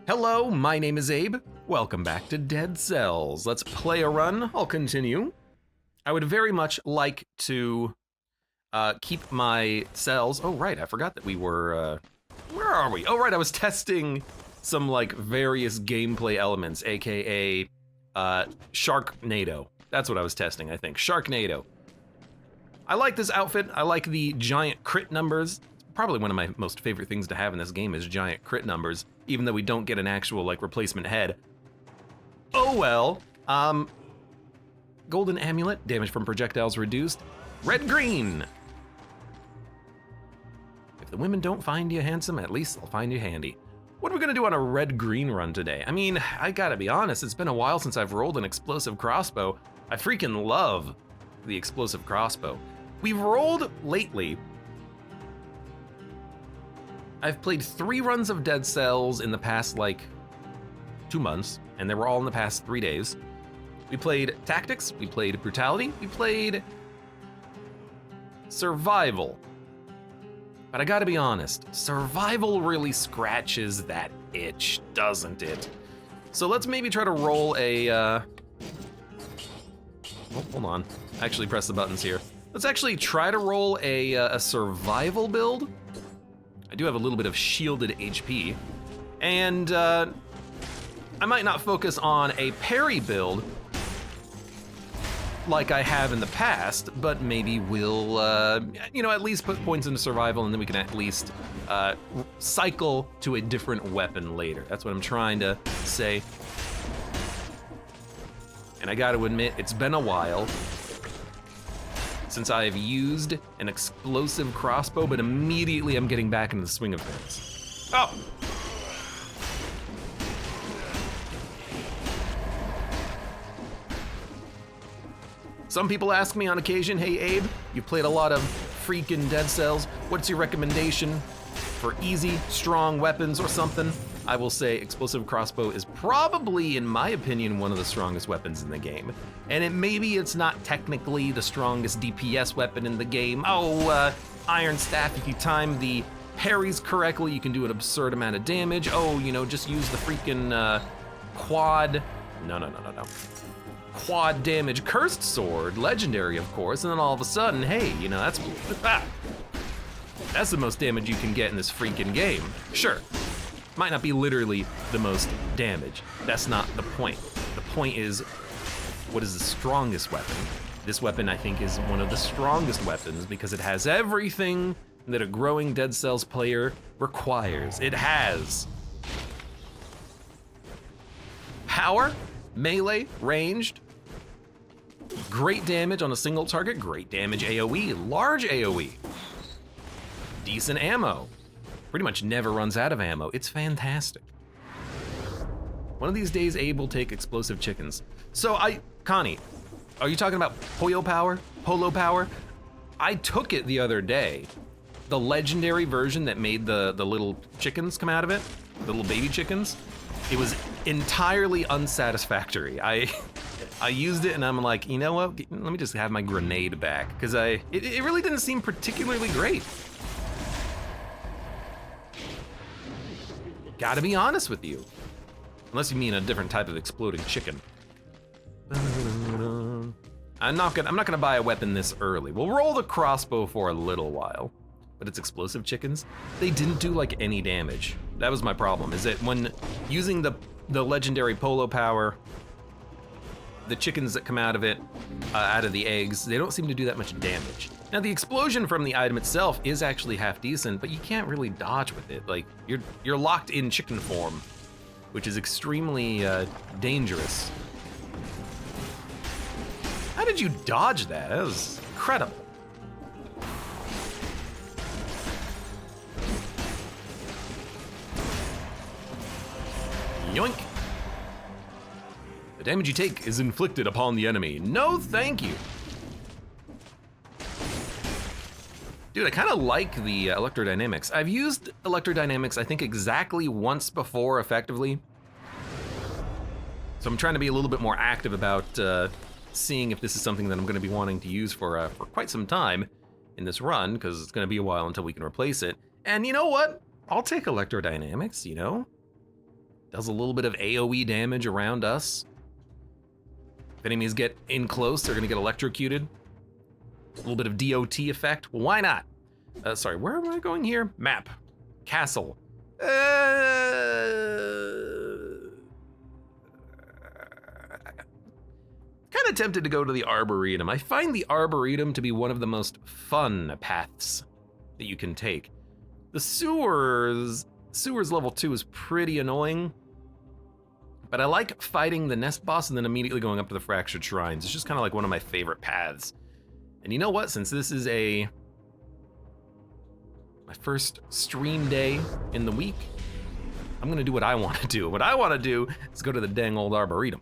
Hello, my name is Abe. Welcome back to Dead Cells. Let's play a run. I'll continue. I would very much like to keep my cells. Oh, right, I forgot that we were, where are we? Oh, right, I was testing some like various gameplay elements, AKA Sharknado. That's what I was testing, I think, Sharknado. I like this outfit. I like the giant crit numbers. Probably one of my most favorite things to have in this game is giant crit numbers, even though we don't get an actual like replacement head. Oh well. Golden amulet, damage from projectiles reduced. Red-green. If the women don't find you handsome, at least they'll find you handy. What are we gonna do on a red-green run today? I mean, I gotta be honest, it's been a while since I've rolled an explosive crossbow. I freaking love the explosive crossbow. We've rolled lately. I've played 3 runs of Dead Cells in the past, like, 2 months, and they were all in the past 3 days. We played Tactics, we played Brutality, we played Survival. But I gotta be honest, Survival really scratches that itch, doesn't it? So let's maybe try to roll a, oh, hold on, actually press the buttons here. Let's actually try to roll a Survival build. I do have a little bit of shielded HP, and I might not focus on a parry build like I have in the past, but maybe we'll, at least put points into survival, and then we can at least cycle to a different weapon later. That's what I'm trying to say. And I gotta admit, it's been a while since I've used an explosive crossbow, but immediately I'm getting back into the swing of things. Oh! Some people ask me on occasion, hey Abe, you've played a lot of freaking Dead Cells. What's your recommendation for easy, strong weapons or something? I will say explosive crossbow is probably, in my opinion, one of the strongest weapons in the game. And maybe it's not technically the strongest DPS weapon in the game. Oh, Iron Staff, if you time the parries correctly, you can do an absurd amount of damage. Oh, just use the freaking quad, no. Quad damage Cursed Sword, legendary of course, and then all of a sudden, hey, that's the most damage you can get in this freaking game. Sure. Might not be literally the most damage. That's not the point. The point is, what is the strongest weapon? This weapon, I think, is one of the strongest weapons because it has everything that a growing Dead Cells player requires. It has power, melee, ranged, great damage on a single target, great damage AoE, large AoE, decent ammo. Pretty much never runs out of ammo. It's fantastic. One of these days, Abe will take explosive chickens. So Connie, are you talking about Polo Power? I took it the other day. The legendary version that made the little chickens come out of it, the little baby chickens. It was entirely unsatisfactory. I used it and I'm like, you know what? Let me just have my grenade back because it really didn't seem particularly great. Gotta be honest with you. Unless you mean a different type of exploding chicken. I'm not gonna buy a weapon this early. We'll roll the crossbow for a little while. But it's explosive chickens. They didn't do like any damage. That was my problem, is that when using the legendary Polo Power, the chickens that come out of it, out of the eggs, they don't seem to do that much damage. Now the explosion from the item itself is actually half decent, but you can't really dodge with it. Like you're locked in chicken form, which is extremely dangerous. How did you dodge that? That was incredible. Yoink. The damage you take is inflicted upon the enemy. No, thank you. Dude, I kind of like the electrodynamics. I've used electrodynamics, I think, exactly once before effectively. So I'm trying to be a little bit more active about seeing if this is something that I'm going to be wanting to use for quite some time in this run, because it's going to be a while until we can replace it. And you know what? I'll take electrodynamics, Does a little bit of AoE damage around us. If enemies get in close, they're gonna get electrocuted. A little bit of DOT effect. Well, why not? Sorry, where am I going here? Map. Castle. Kind of tempted to go to the Arboretum. I find the Arboretum to be one of the most fun paths that you can take. The sewers level 2 is pretty annoying, but I like fighting the nest boss and then immediately going up to the fractured shrines. It's just kind of like one of my favorite paths. And you know what? Since this is my first stream day in the week, I'm gonna do what I want to do. What I want to do is go to the dang old Arboretum.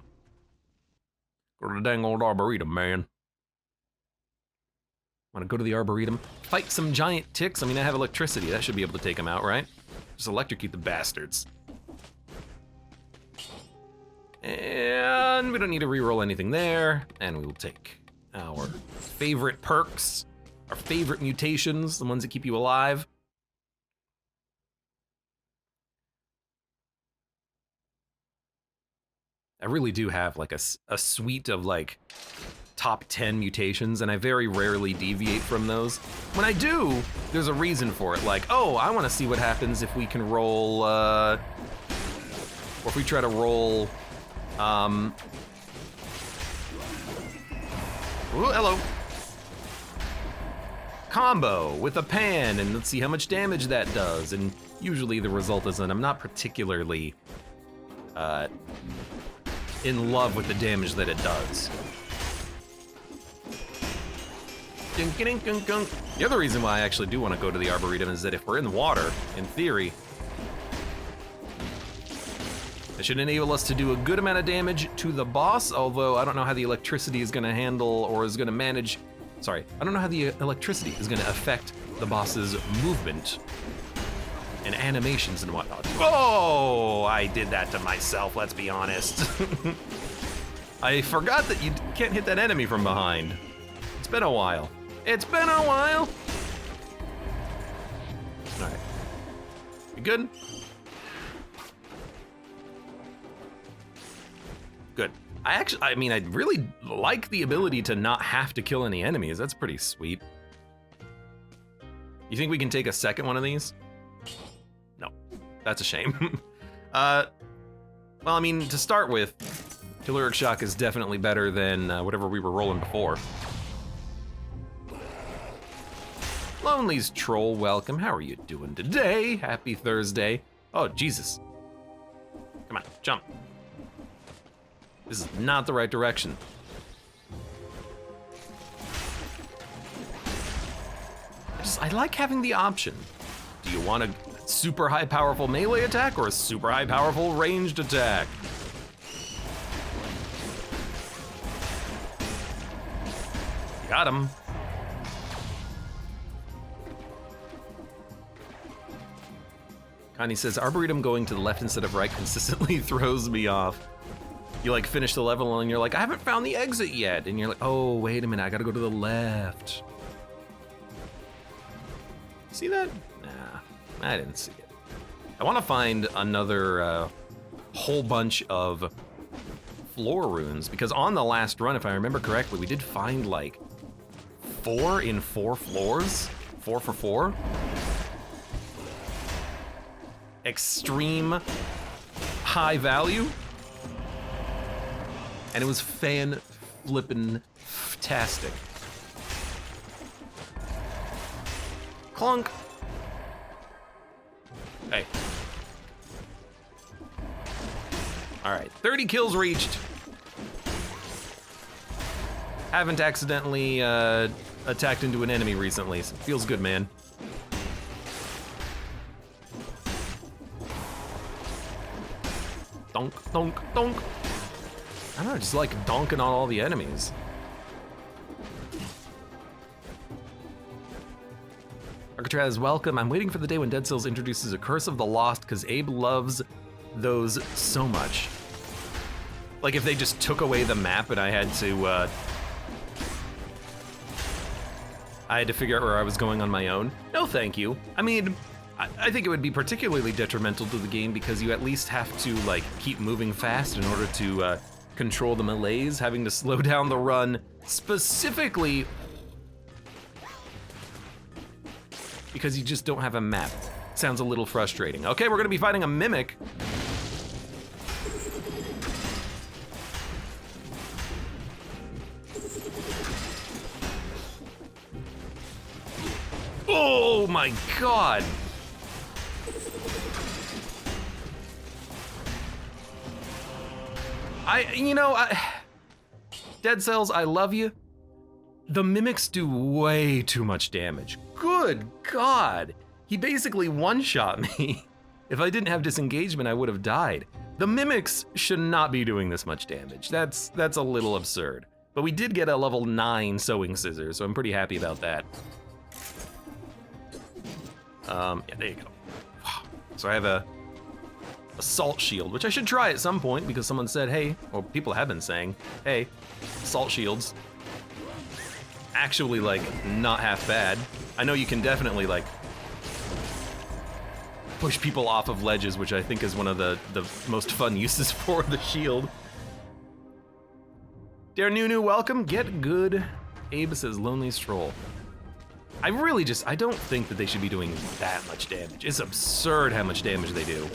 Go to the dang old Arboretum, man. Want to go to the Arboretum, fight some giant ticks. I mean, I have electricity. That should be able to take them out, right? Just electrocute the bastards. And we don't need to reroll anything there. And we will take our favorite perks, our favorite mutations, the ones that keep you alive. I really do have like a suite of like top 10 mutations, and I very rarely deviate from those. When I do, there's a reason for it. Like, oh, I want to see what happens if we can roll, or if we try to roll, ooh, hello. Combo with a pan, and let's see how much damage that does. And usually the result is that I'm not particularly in love with the damage that it does. The other reason why I actually do want to go to the Arboretum is that if we're in the water, in theory, it should enable us to do a good amount of damage to the boss, although I don't know how the electricity is going to handle or is going to manage. Sorry, I don't know how the electricity is going to affect the boss's movement and animations and whatnot. Oh, I did that to myself, let's be honest. I forgot that you can't hit that enemy from behind. It's been a while. It's been a while. All right, we good? Good. I mean, I really like the ability to not have to kill any enemies. That's pretty sweet. You think we can take a second one of these? No, that's a shame. Well, I mean, to start with, Caloric Shock is definitely better than whatever we were rolling before. Lonely's Troll, welcome. How are you doing today? Happy Thursday. Oh, Jesus. Come on, jump. This is not the right direction. I like having the option. Do you want a super high powerful melee attack or a super high powerful ranged attack? Got him. Connie says, Arboretum going to the left instead of right consistently throws me off. You like finish the level and you're like, I haven't found the exit yet. And you're like, oh, wait a minute, I gotta go to the left. See that? Nah, I didn't see it. I wanna find another whole bunch of floor runes, because on the last run, if I remember correctly, we did find like 4 in 4 floors, 4 for 4. Extreme high value. And it was fan-flippin'-tastic. Clunk. Hey. All right, 30 kills reached. Haven't accidentally attacked into an enemy recently, so it feels good, man. Donk, donk, donk. I don't know, just like donking on all the enemies. Arcatraz, welcome. I'm waiting for the day when Dead Cells introduces a Curse of the Lost, because Abe loves those so much. Like if they just took away the map and I had to figure out where I was going on my own. No, thank you. I mean, I think it would be particularly detrimental to the game because you at least have to like keep moving fast in order to control the melees, having to slow down the run specifically because you just don't have a map. Sounds a little frustrating. Okay, we're gonna be fighting a mimic. Oh my God. Dead Cells, I love you. The mimics do way too much damage. Good God. He basically one-shot me. If I didn't have disengagement, I would have died. The mimics should not be doing this much damage. That's a little absurd. But we did get a level 9 sewing scissors, so I'm pretty happy about that. Yeah, there you go. So I have a assault shield, which I should try at some point because someone said, hey, or people have been saying, hey, assault shields, actually like not half bad. I know you can definitely like push people off of ledges, which I think is one of the most fun uses for the shield. Dear Nunu, welcome, get good. Abe says lonely stroll. I don't think that they should be doing that much damage. It's absurd how much damage they do.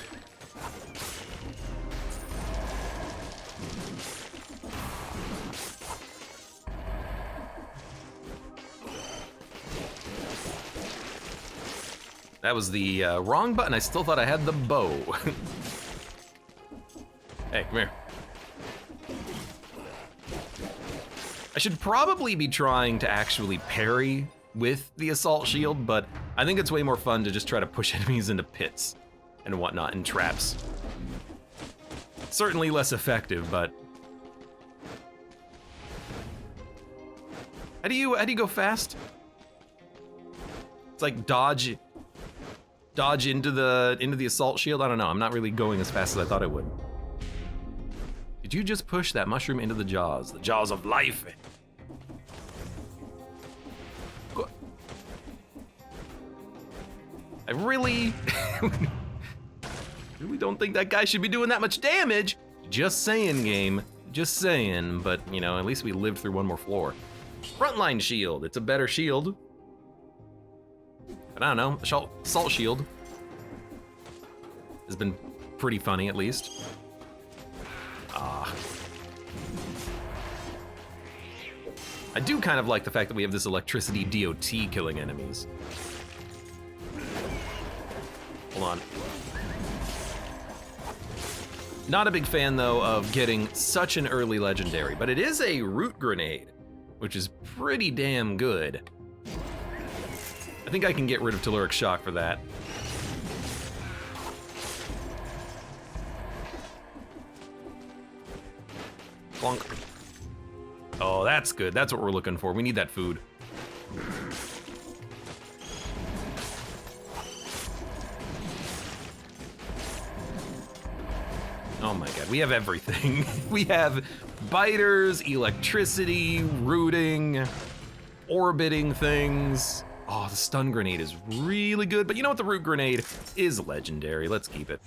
That was the wrong button. I still thought I had the bow. Hey, come here. I should probably be trying to actually parry with the assault shield, but I think it's way more fun to just try to push enemies into pits and whatnot and traps. Certainly less effective, but how do you go fast? It's like dodge into the assault shield. I don't know. I'm not really going as fast as I thought I would. Did you just push that mushroom into the jaws of life? I really don't think that guy should be doing that much damage. Just saying, game. Just saying, but you know, at least we lived through one more floor. Frontline shield, it's a better shield. But I don't know, assault shield has been pretty funny at least. I do kind of like the fact that we have this electricity DOT killing enemies. Hold on. Not a big fan though of getting such an early legendary, but it is a root grenade, which is pretty damn good. I think I can get rid of Telluric Shock for that. Plonk. Oh, that's good. That's what we're looking for. We need that food. Oh my God, we have everything. We have biters, electricity, rooting, orbiting things. Oh, the stun grenade is really good, but you know what? The root grenade is legendary. Let's keep it.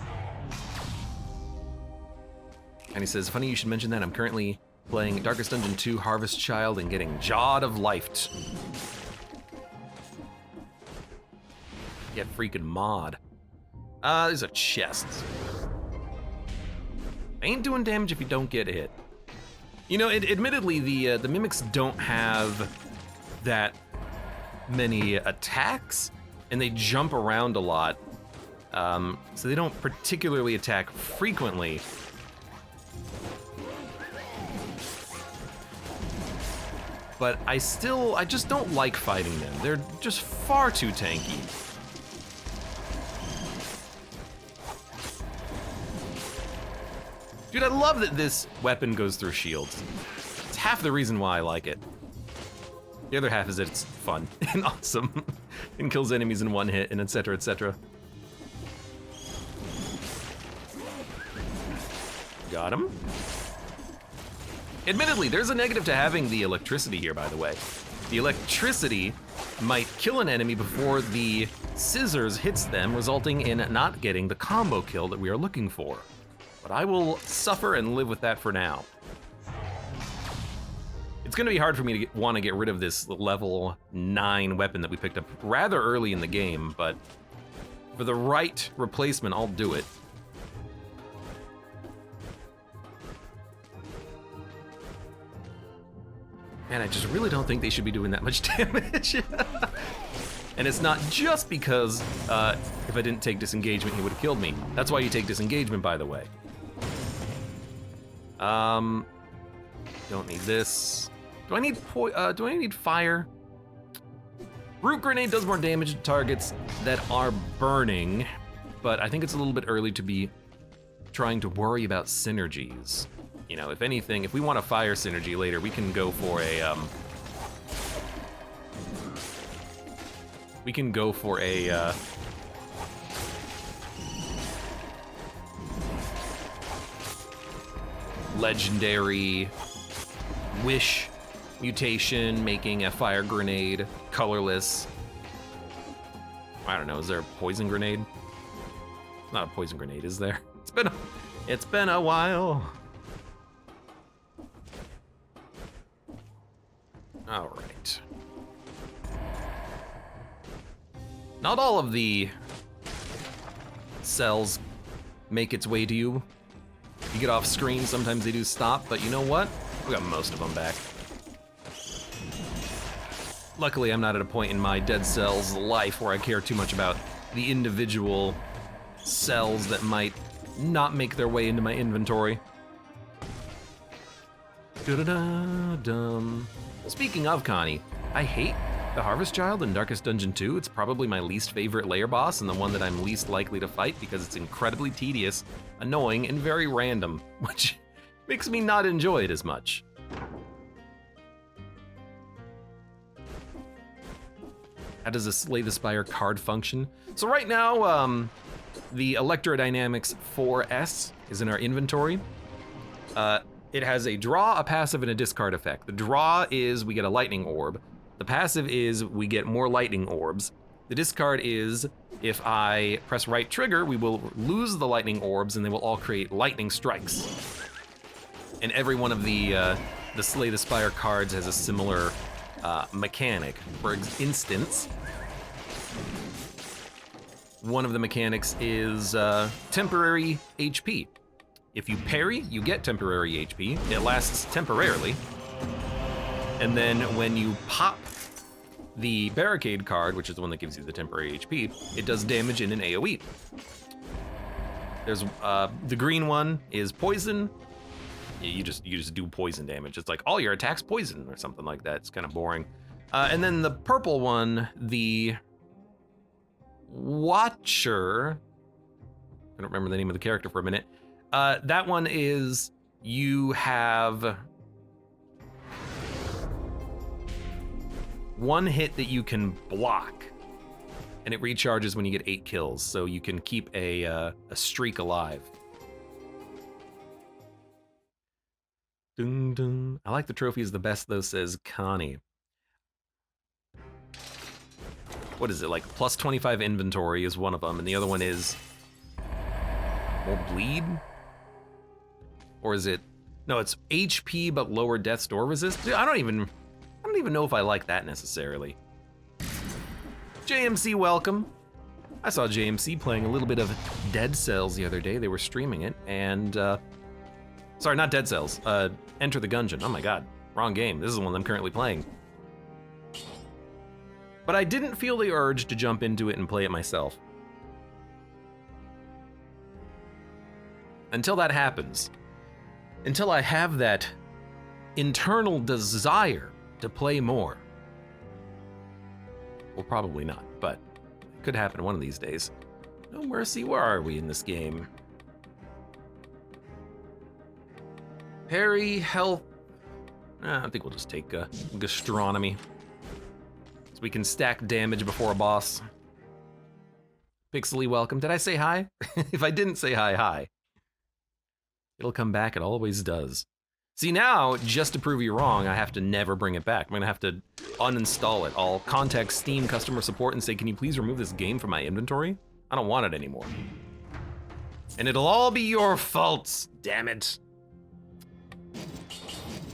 And he says, funny you should mention that. I'm currently playing Darkest Dungeon 2 Harvest Child and getting Jawed of Life. Get freaking mod. There's a chest. Ain't doing damage if you don't get hit. You know, admittedly, the mimics don't have that many attacks, and they jump around a lot, so they don't particularly attack frequently. But I just don't like fighting them. They're just far too tanky. Dude, I love that this weapon goes through shields. It's half the reason why I like it. The other half is that it's fun and awesome and kills enemies in one hit and etc, etc. Got him. Admittedly, there's a negative to having the electricity here, by the way. The electricity might kill an enemy before the scissors hits them, resulting in not getting the combo kill that we are looking for. But I will suffer and live with that for now. It's gonna be hard for me to want to get rid of this level 9 weapon that we picked up rather early in the game, but for the right replacement, I'll do it. Man, I just really don't think they should be doing that much damage. And it's not just because if I didn't take disengagement, he would have killed me. That's why you take disengagement, by the way. Don't need this. Do I need fire? Root grenade does more damage to targets that are burning, but I think it's a little bit early to be trying to worry about synergies. You know, if anything, if we want a fire synergy later, we can go for a legendary wish mutation, making a fire grenade colorless. I don't know, is there a poison grenade? Not a poison grenade, is there? It's been a while. All right. Not all of the cells make its way to you. You get off screen, sometimes they do stop, but you know what? We got most of them back. Luckily, I'm not at a point in my Dead Cells life where I care too much about the individual cells that might not make their way into my inventory. Da-da-da-dum. Speaking of Connie, I hate the Harvest Child in Darkest Dungeon 2. It's probably my least favorite layer boss and the one that I'm least likely to fight because it's incredibly tedious, annoying, and very random, which makes me not enjoy it as much. How does a Slay the Spire card function? So right now, the Electrodynamics 4S is in our inventory. It has a draw, a passive, and a discard effect. The draw is we get a lightning orb. The passive is we get more lightning orbs. The discard is if I press right trigger, we will lose the lightning orbs and they will all create lightning strikes. And every one of the Slay the Spire cards has a similar mechanic. For instance, one of the mechanics is temporary HP. If you parry, you get temporary HP. It lasts temporarily. And then when you pop the barricade card, which is the one that gives you the temporary HP, it does damage in an AoE. There's the green one is poison. You just do poison damage. It's like all your attacks poison or something like that. It's kind of boring. And then the purple one, the Watcher. I don't remember the name of the character for a minute. That one is you have one hit that you can block, and it recharges when you get 8 kills, so you can keep a streak alive. Dun, dun. I like the trophy is the best though, says Connie. What is it, like plus 25 inventory is one of them, and the other one is more bleed? Or is it, no, it's HP but lower death's door resist? Dude, I don't even know if I like that necessarily. JMC, welcome. I saw JMC playing a little bit of Dead Cells the other day. They were streaming it, and sorry, not Dead Cells. Enter the Gungeon. Oh my god, wrong game. This is the one I'm currently playing. But I didn't feel the urge to jump into it and play it myself. Until that happens. Until I have that internal desire to play more. Well, probably not, but it could happen one of these days. No mercy, where are we in this game? Parry, health. I think we'll just take gastronomy. So we can stack damage before a boss. Pixely, welcome. Did I say hi? If I didn't say hi, hi. It'll come back, it always does. See now, just to prove you wrong, I have to never bring it back. I'm gonna have to uninstall it. I'll contact Steam customer support and say, can you please remove this game from my inventory? I don't want it anymore. And it'll all be your fault, damn it.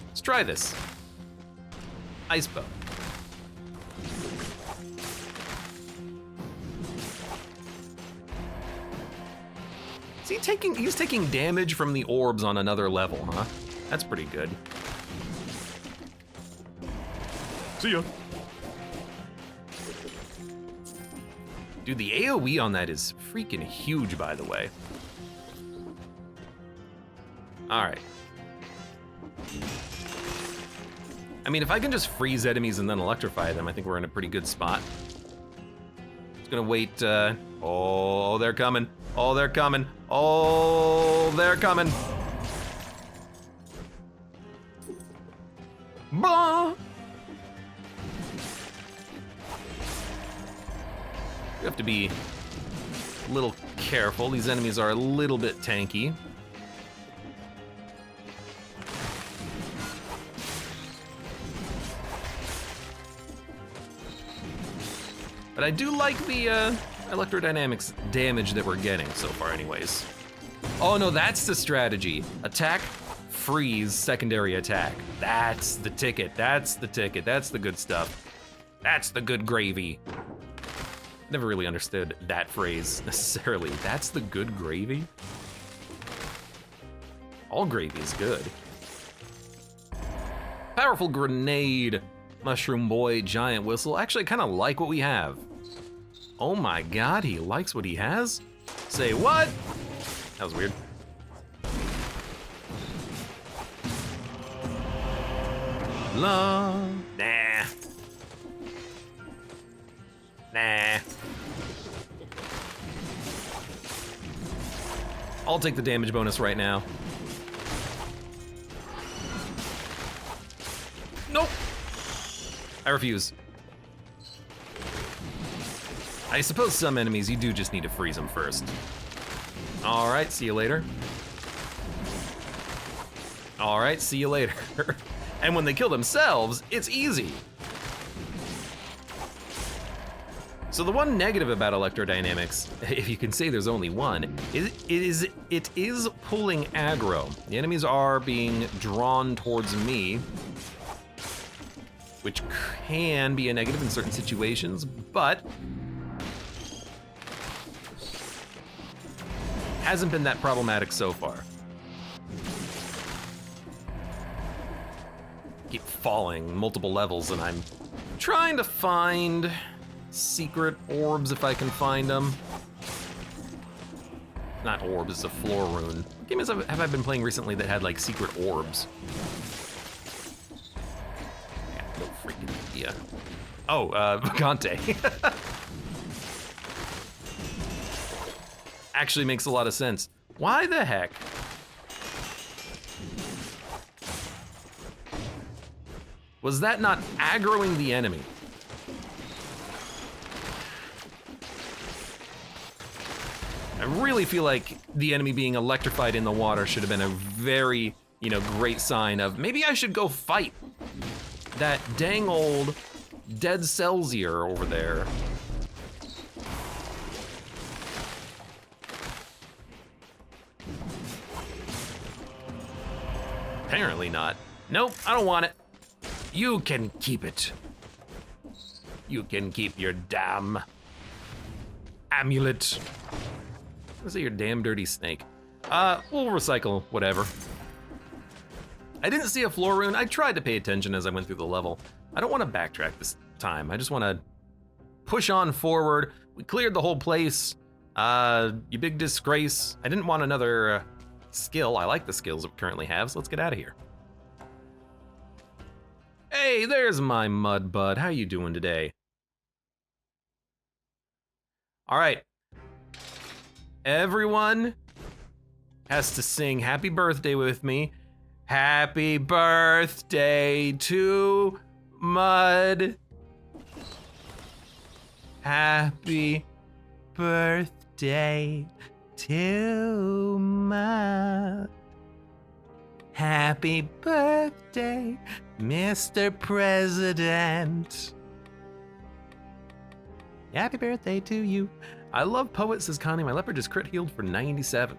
Let's try this. Ice bow. Is he's taking damage from the orbs on another level, huh? That's pretty good. See ya. Dude, the AoE on that is freaking huge, by the way. All right. I mean, if I can just freeze enemies and then electrify them, I think we're in a pretty good spot. Just gonna wait, oh, they're coming. Oh, they're coming. Oh, they're coming. Bah! You have to be a little careful. These enemies are a little bit tanky. But I do like the electrodynamics damage that we're getting so far anyways. Oh no, that's the strategy. Attack, freeze, secondary attack. That's the ticket, that's the ticket, that's the good stuff. That's the good gravy. Never really understood that phrase necessarily. That's the good gravy? All gravy is good. Powerful grenade. Mushroom boy, giant whistle. Actually, I kind of like what we have. Oh my God, he likes what he has? Say what? That was weird. Nah. Nah. I'll take the damage bonus right now. Nope. I refuse. I suppose some enemies, you do just need to freeze them first. All right, see you later. All right, see you later. And when they kill themselves, it's easy. So the one negative about electrodynamics, if you can say there's only one, it is pulling aggro. The enemies are being drawn towards me, which can be a negative in certain situations, but hasn't been that problematic so far. Keep falling multiple levels and I'm trying to find secret orbs if I can find them. Not orbs, it's a floor rune. What games have I been playing recently that had like secret orbs? Yeah, no freaking idea. Oh, Vacante. Actually makes a lot of sense. Why the heck? Was that not aggroing the enemy? I really feel like the enemy being electrified in the water should have been a very, great sign of maybe I should go fight that dang old dead Celsior over there. Apparently not. Nope, I don't want it. You can keep it. You can keep your damn amulet. Let's say your damn dirty snake. We'll recycle whatever. I didn't see a floor rune. I tried to pay attention as I went through the level. I don't want to backtrack this time. I just want to push on forward. We cleared the whole place. You big disgrace. I didn't want another skill. I like the skills that we currently have, so let's get out of here. Hey, there's my mud bud. How you doing today? All right. Everyone has to sing happy birthday with me. Happy birthday to Mud. Happy birthday to Mud. Happy birthday, Mr. President. Happy birthday to you. I love Poet, says Connie. My leopard just crit healed for 97.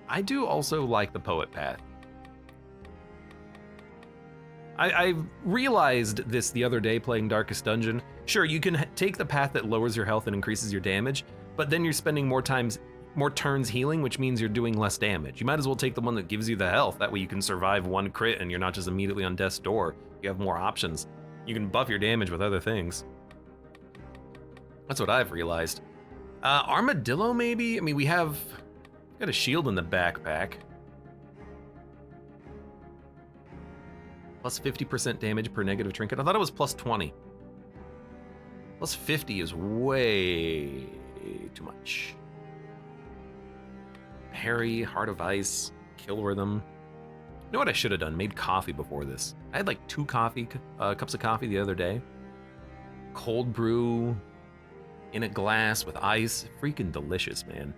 I do also like the Poet path. I realized this the other day playing Darkest Dungeon. Sure, you can take the path that lowers your health and increases your damage, but then you're spending more turns healing, which means you're doing less damage. You might as well take the one that gives you the health. That way you can survive one crit and you're not just immediately on death's door. You have more options. You can buff your damage with other things. That's what I've realized. Armadillo, maybe? I mean, we got a shield in the backpack. Plus 50% damage per negative trinket. I thought it was plus 20. Plus 50 is way too much. Parry, Heart of Ice, Kill Rhythm. You know what I should have done? Made coffee before this. I had like 2 cups of coffee the other day. Cold brew in a glass with ice. Freaking delicious, man.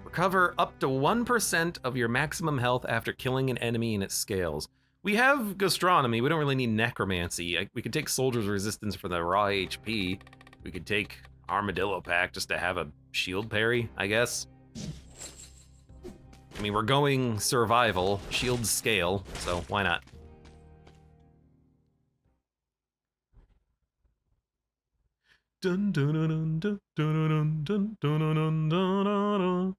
Recover up to 1% of your maximum health after killing an enemy and it scales. We have gastronomy. We don't really need necromancy. We could take soldier's resistance for the raw HP. We could take armadillo pack just to have a shield parry, I guess. I mean, we're going survival, shield scale, so why not? Dun dun dun dun dun dun dun dun dun dun.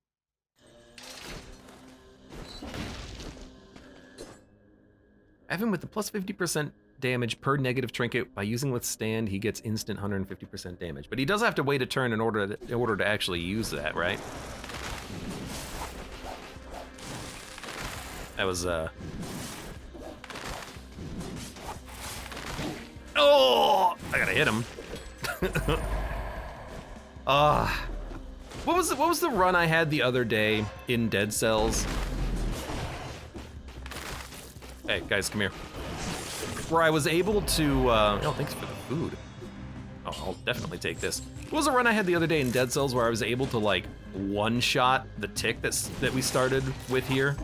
Evan with the plus 50% damage per negative trinket. By using withstand, he gets instant 150% damage. But he does have to wait a turn in order to actually use that, right? That was oh! I gotta hit him. What was the run I had the other day in Dead Cells? Hey, guys, come here. Where I was able to, oh, thanks for the food. Oh, I'll definitely take this. What was a run I had the other day in Dead Cells where I was able to, like, one-shot the tick that we started with here?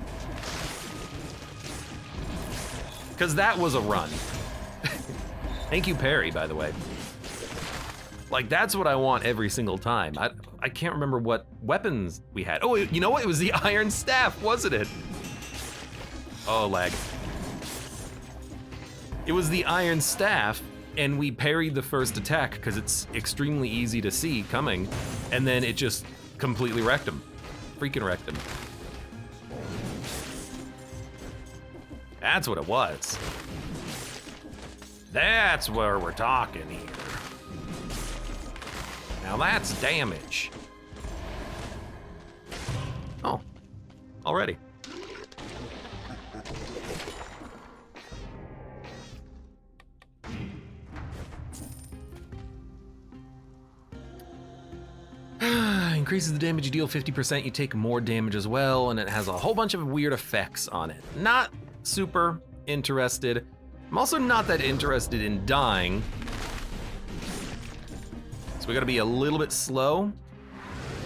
Because that was a run. Thank you, Perry, by the way. Like, that's what I want every single time. I can't remember what weapons we had. Oh, you know what? It was the Iron Staff, wasn't it? Oh, lag. It was the Iron Staff, and we parried the first attack because it's extremely easy to see coming, and then it just completely wrecked him. Freaking wrecked him. That's what it was. That's where we're talking here. Now that's damage. Oh, already. Increases the damage you deal 50%, you take more damage as well, and it has a whole bunch of weird effects on it. Not super interested. I'm also not that interested in dying. So we gotta be a little bit slow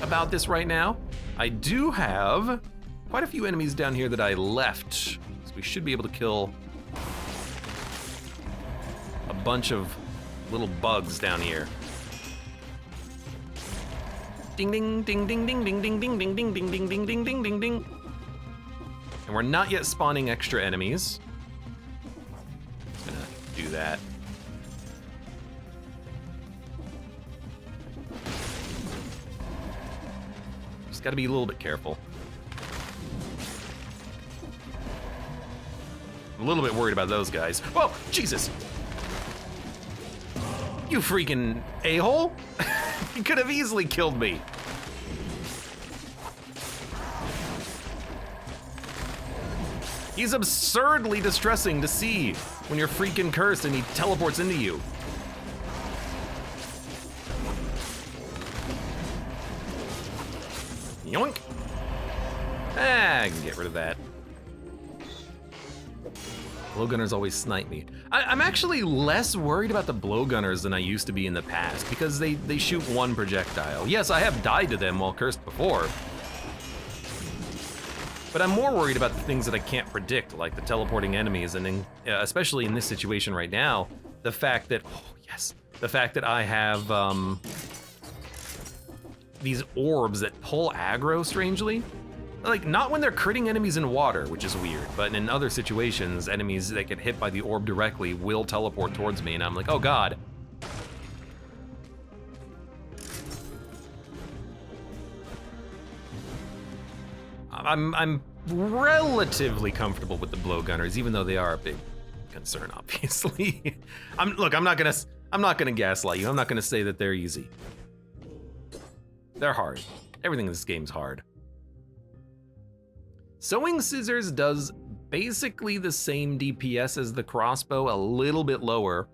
about this right now. I do have quite a few enemies down here that I left, so we should be able to kill a bunch of little bugs down here. Ding ding ding ding ding ding ding ding ding ding ding ding ding ding ding ding ding. And we're not yet spawning extra enemies. Just gonna do that. Just gotta be a little bit careful. I'm a little bit worried about those guys. Whoa, Jesus! You freaking a-hole! You could have easily killed me. He's absurdly distressing to see when you're freaking cursed and he teleports into you. Yoink. I can get rid of that. Blowgunners always snipe me. I'm actually less worried about the blowgunners than I used to be in the past because they shoot one projectile. Yes, I have died to them while cursed before, but I'm more worried about the things that I can't predict, like the teleporting enemies, and especially in this situation right now, the fact that, oh yes, the fact that I have these orbs that pull aggro strangely. Like, not when they're critting enemies in water, which is weird, but in other situations, enemies that get hit by the orb directly will teleport towards me, and I'm like, oh god. I'm relatively comfortable with the blowgunners, even though they are a big concern, obviously. Look, I'm not gonna gaslight you. I'm not gonna say that they're easy. They're hard. Everything in this game's hard. Sewing Scissors does basically the same DPS as the crossbow, a little bit lower,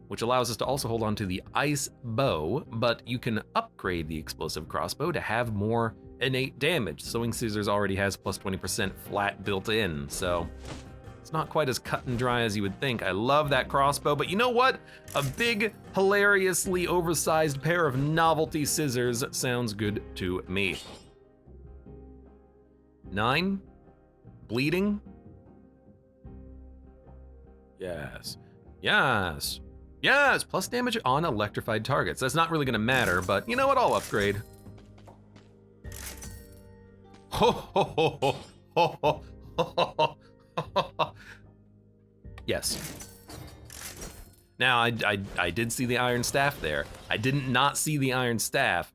which allows us to also hold on to the ice bow, but you can upgrade the explosive crossbow to have more innate damage. Sewing Scissors already has plus 20% flat built in, so it's not quite as cut and dry as you would think. I love that crossbow, but you know what? A big, hilariously oversized pair of novelty scissors sounds good to me. 9? Bleeding? Yes. Yes. Yes, plus damage on electrified targets. That's not really gonna matter, but you know what? I'll upgrade. Ho ho ho ho ho ho ho ho. Yes. Now, I did see the Iron Staff there. I did not see the Iron Staff.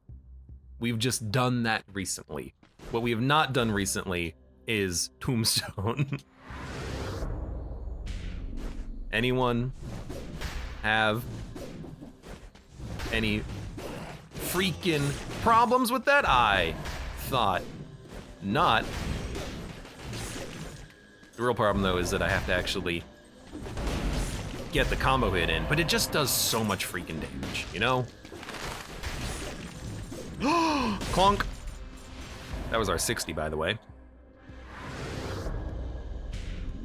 We've just done that recently. What we have not done recently is Tombstone. Anyone have any freaking problems with that? I thought not. The real problem though is that I have to actually get the combo hit in, but it just does so much freaking damage, you know? Clunk. That was our 60, by the way.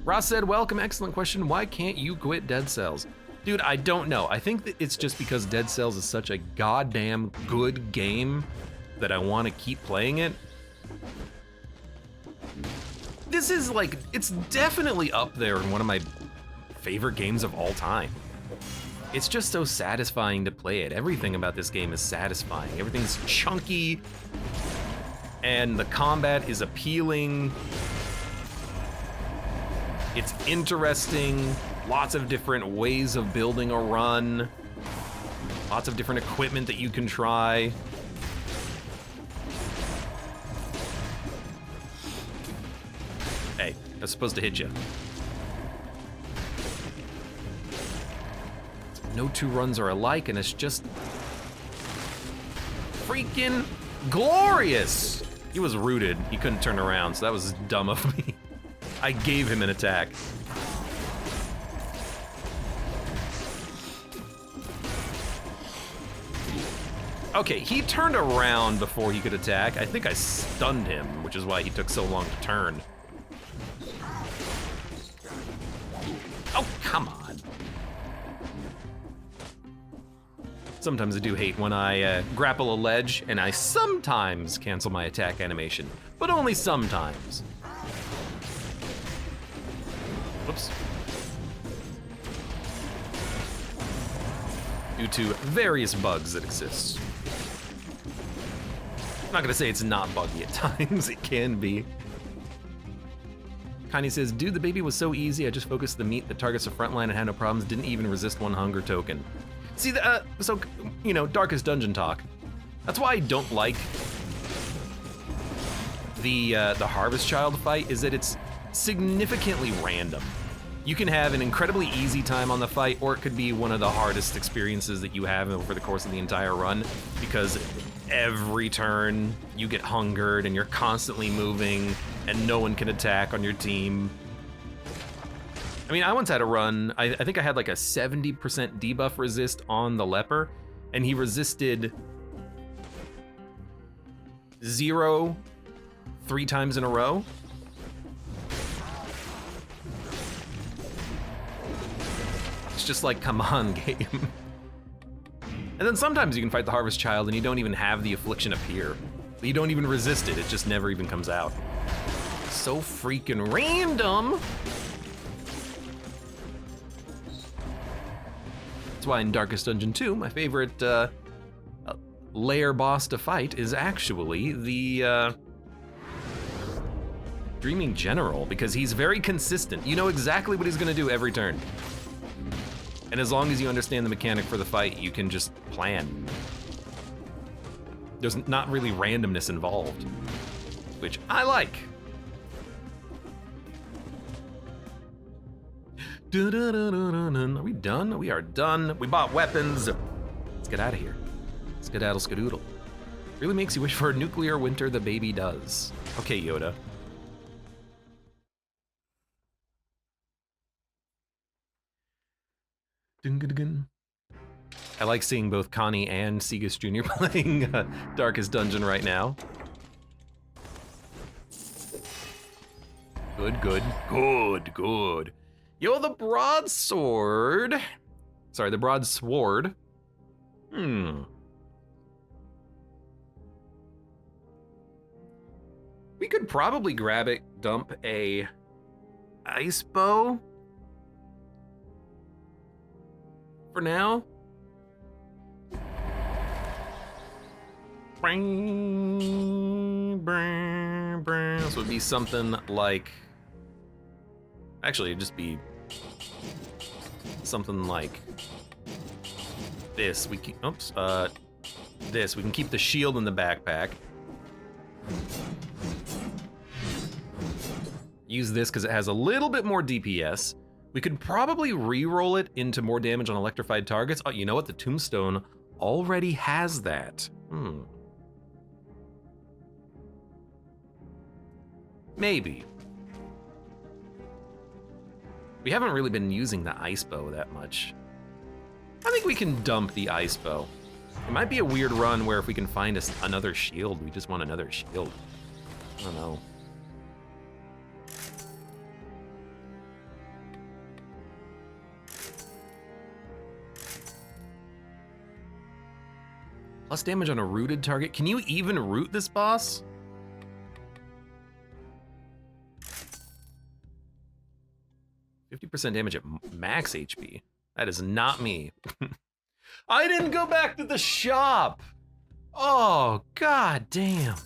Ross said, welcome, excellent question. Why can't you quit Dead Cells? Dude, I don't know. I think that it's just because Dead Cells is such a goddamn good game that I want to keep playing it. This is like, it's definitely up there in one of my favorite games of all time. It's just so satisfying to play it. Everything about this game is satisfying. Everything's chunky, and the combat is appealing. It's interesting. Lots of different ways of building a run. Lots of different equipment that you can try. Hey, that's supposed to hit you. No two runs are alike, and it's just freaking glorious. He was rooted. He couldn't turn around, so that was dumb of me. I gave him an attack. Okay, he turned around before he could attack. I think I stunned him, which is why he took so long to turn. Oh, come on. Sometimes I do hate when I grapple a ledge, and I sometimes cancel my attack animation, but only sometimes. Whoops. Due to various bugs that exist. I'm not gonna say it's not buggy at times, it can be. Connie says, dude, the baby was so easy, I just focused the meat that targets the front line and had no problems, didn't even resist one hunger token. See, so, you know, Darkest Dungeon talk. That's why I don't like the Harvest Child fight, is that it's significantly random. You can have an incredibly easy time on the fight, or it could be one of the hardest experiences that you have over the course of the entire run, because every turn you get hungered and you're constantly moving and no one can attack on your team. I mean, I once had a run, I think I had like a 70% debuff resist on the leper, and he resisted 0 3 times in a row. just like, come on, game. And then sometimes you can fight the Harvest Child and you don't even have the affliction appear. You don't even resist it, it just never even comes out. So freaking random. That's why in Darkest Dungeon 2, my favorite lair boss to fight is actually the Dreaming General, because he's very consistent. You know exactly what he's gonna do every turn. And as long as you understand the mechanic for the fight, you can just plan. There's not really randomness involved, which I like. Are we done? We are done. We bought weapons. Let's get out of here. Skedaddle skedoodle. Really makes you wish for a nuclear winter, the baby does. Okay, Yoda. I like seeing both Connie and Segus Jr. playing Darkest Dungeon right now. Good, good, good, good. Yo, the broadsword. Sorry, the broadsword. We could probably grab it, dump a ice bow for now. This would be something like, actually it'd just be something like this. We keep, this. We can keep the shield in the backpack. Use this because it has a little bit more DPS. We could probably re-roll it into more damage on electrified targets. Oh, you know what? The tombstone already has that. Maybe. We haven't really been using the ice bow that much. I think we can dump the ice bow. It might be a weird run where if we can find us another shield, we just want another shield. I don't know. Plus damage on a rooted target. Can you even root this boss? %50 damage at max HP. That is not me. I didn't go back to the shop. Oh, god damn.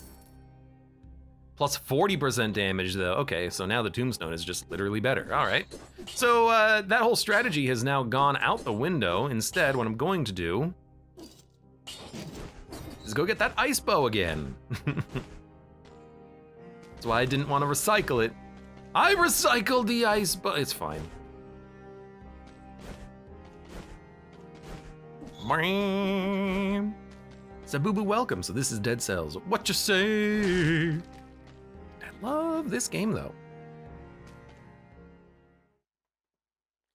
Plus 40% damage though. Okay, so now the tombstone is just literally better. All right. So that whole strategy has now gone out the window. Instead, what I'm going to do is go get that ice bow again. That's why I didn't want to recycle it. I recycled the ice bow. It's fine. Sabubu, welcome. So this is Dead Cells. What you say? I love this game though.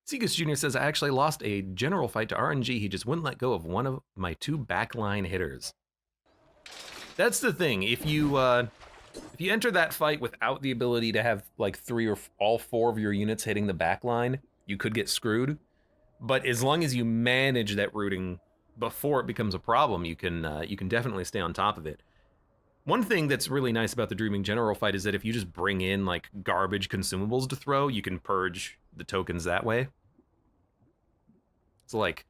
Segus Jr. says, I actually lost a general fight to RNG. He just wouldn't let go of one of my 2 backline hitters. That's the thing. If you enter that fight without the ability to have like 3 or all 4 of your units hitting the backline, you could get screwed. But as long as you manage that routing before it becomes a problem, you can definitely stay on top of it. One thing that's really nice about the Dreaming General fight is that if you just bring in like garbage consumables to throw, you can purge the tokens that way. So like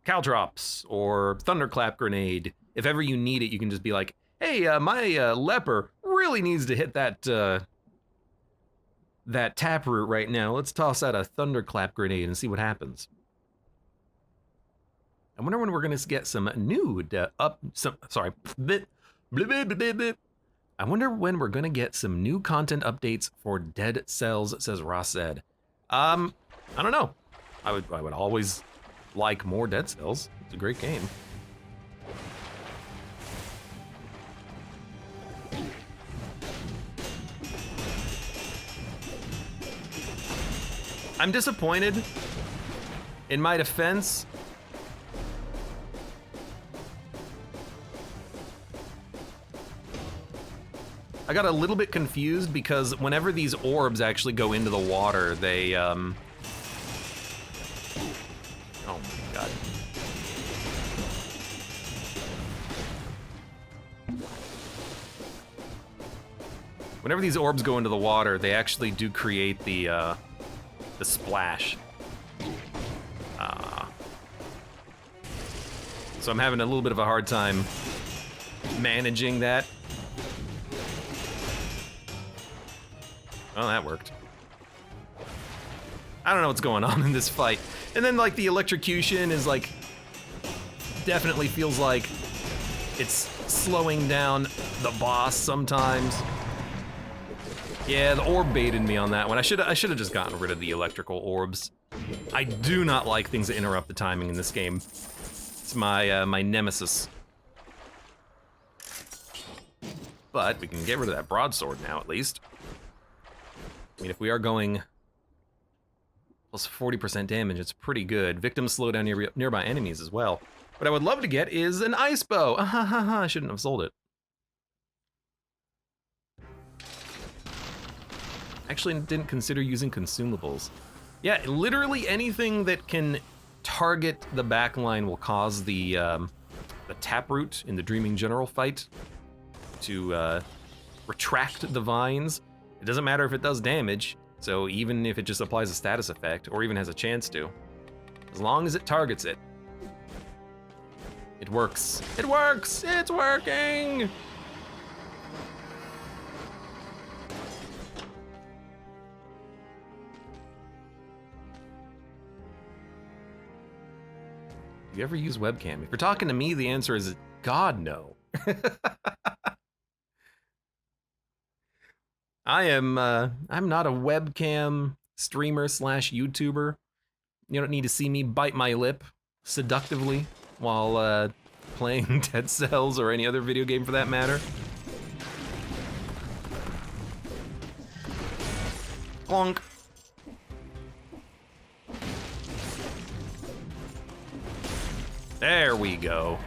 Caltrops or Thunderclap Grenade. If ever you need it, you can just be like, hey, my leper really needs to hit that that taproot right now. Let's toss out a Thunderclap Grenade and see what happens. I wonder when we're gonna get some new I wonder when we're gonna get some new content updates for Dead Cells, says Ross said. I don't know. I would always like more Dead Cells. It's a great game. I'm disappointed. In my defense, I got a little bit confused because whenever these orbs actually go into the water, they Whenever these orbs go into the water, they actually do create the splash. So I'm having a little bit of a hard time managing that. Well, that worked. I don't know what's going on in this fight. And then like the electrocution is like, definitely feels like it's slowing down the boss sometimes. Yeah, the orb baited me on that one. I should have just gotten rid of the electrical orbs. I do not like things that interrupt the timing in this game. It's my my nemesis. But we can get rid of that broadsword now, at least. I mean, if we are going plus 40% damage, it's pretty good. Victims slow down nearby enemies as well. What I would love to get is an ice bow. I shouldn't have sold it. Actually, didn't consider using consumables. Yeah, literally anything that can target the backline will cause the taproot in the Dreaming General fight to retract the vines. It doesn't matter if it does damage, so even if it just applies a status effect, or even has a chance to, as long as it targets it, it works. It works! It's working! Do you ever use webcam? If you're talking to me, the answer is God, no. I'm not a webcam streamer slash YouTuber. You don't need to see me bite my lip seductively while playing Dead Cells or any other video game for that matter. Clonk. There we go.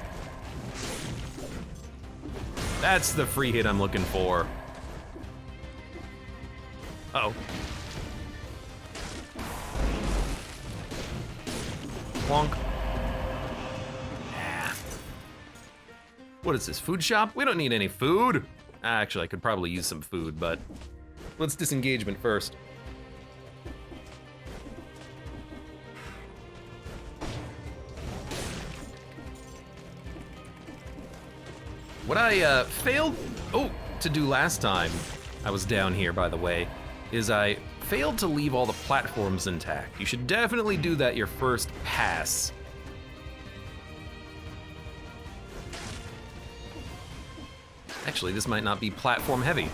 That's the free hit I'm looking for. Uh-oh. Plonk. Yeah. What is this, food shop? We don't need any food. Actually, I could probably use some food, but let's disengagement first. What I failed to do last time I was down here, by the way, is I failed to leave all the platforms intact. You should definitely do that your first pass. Actually, this might not be platform heavy.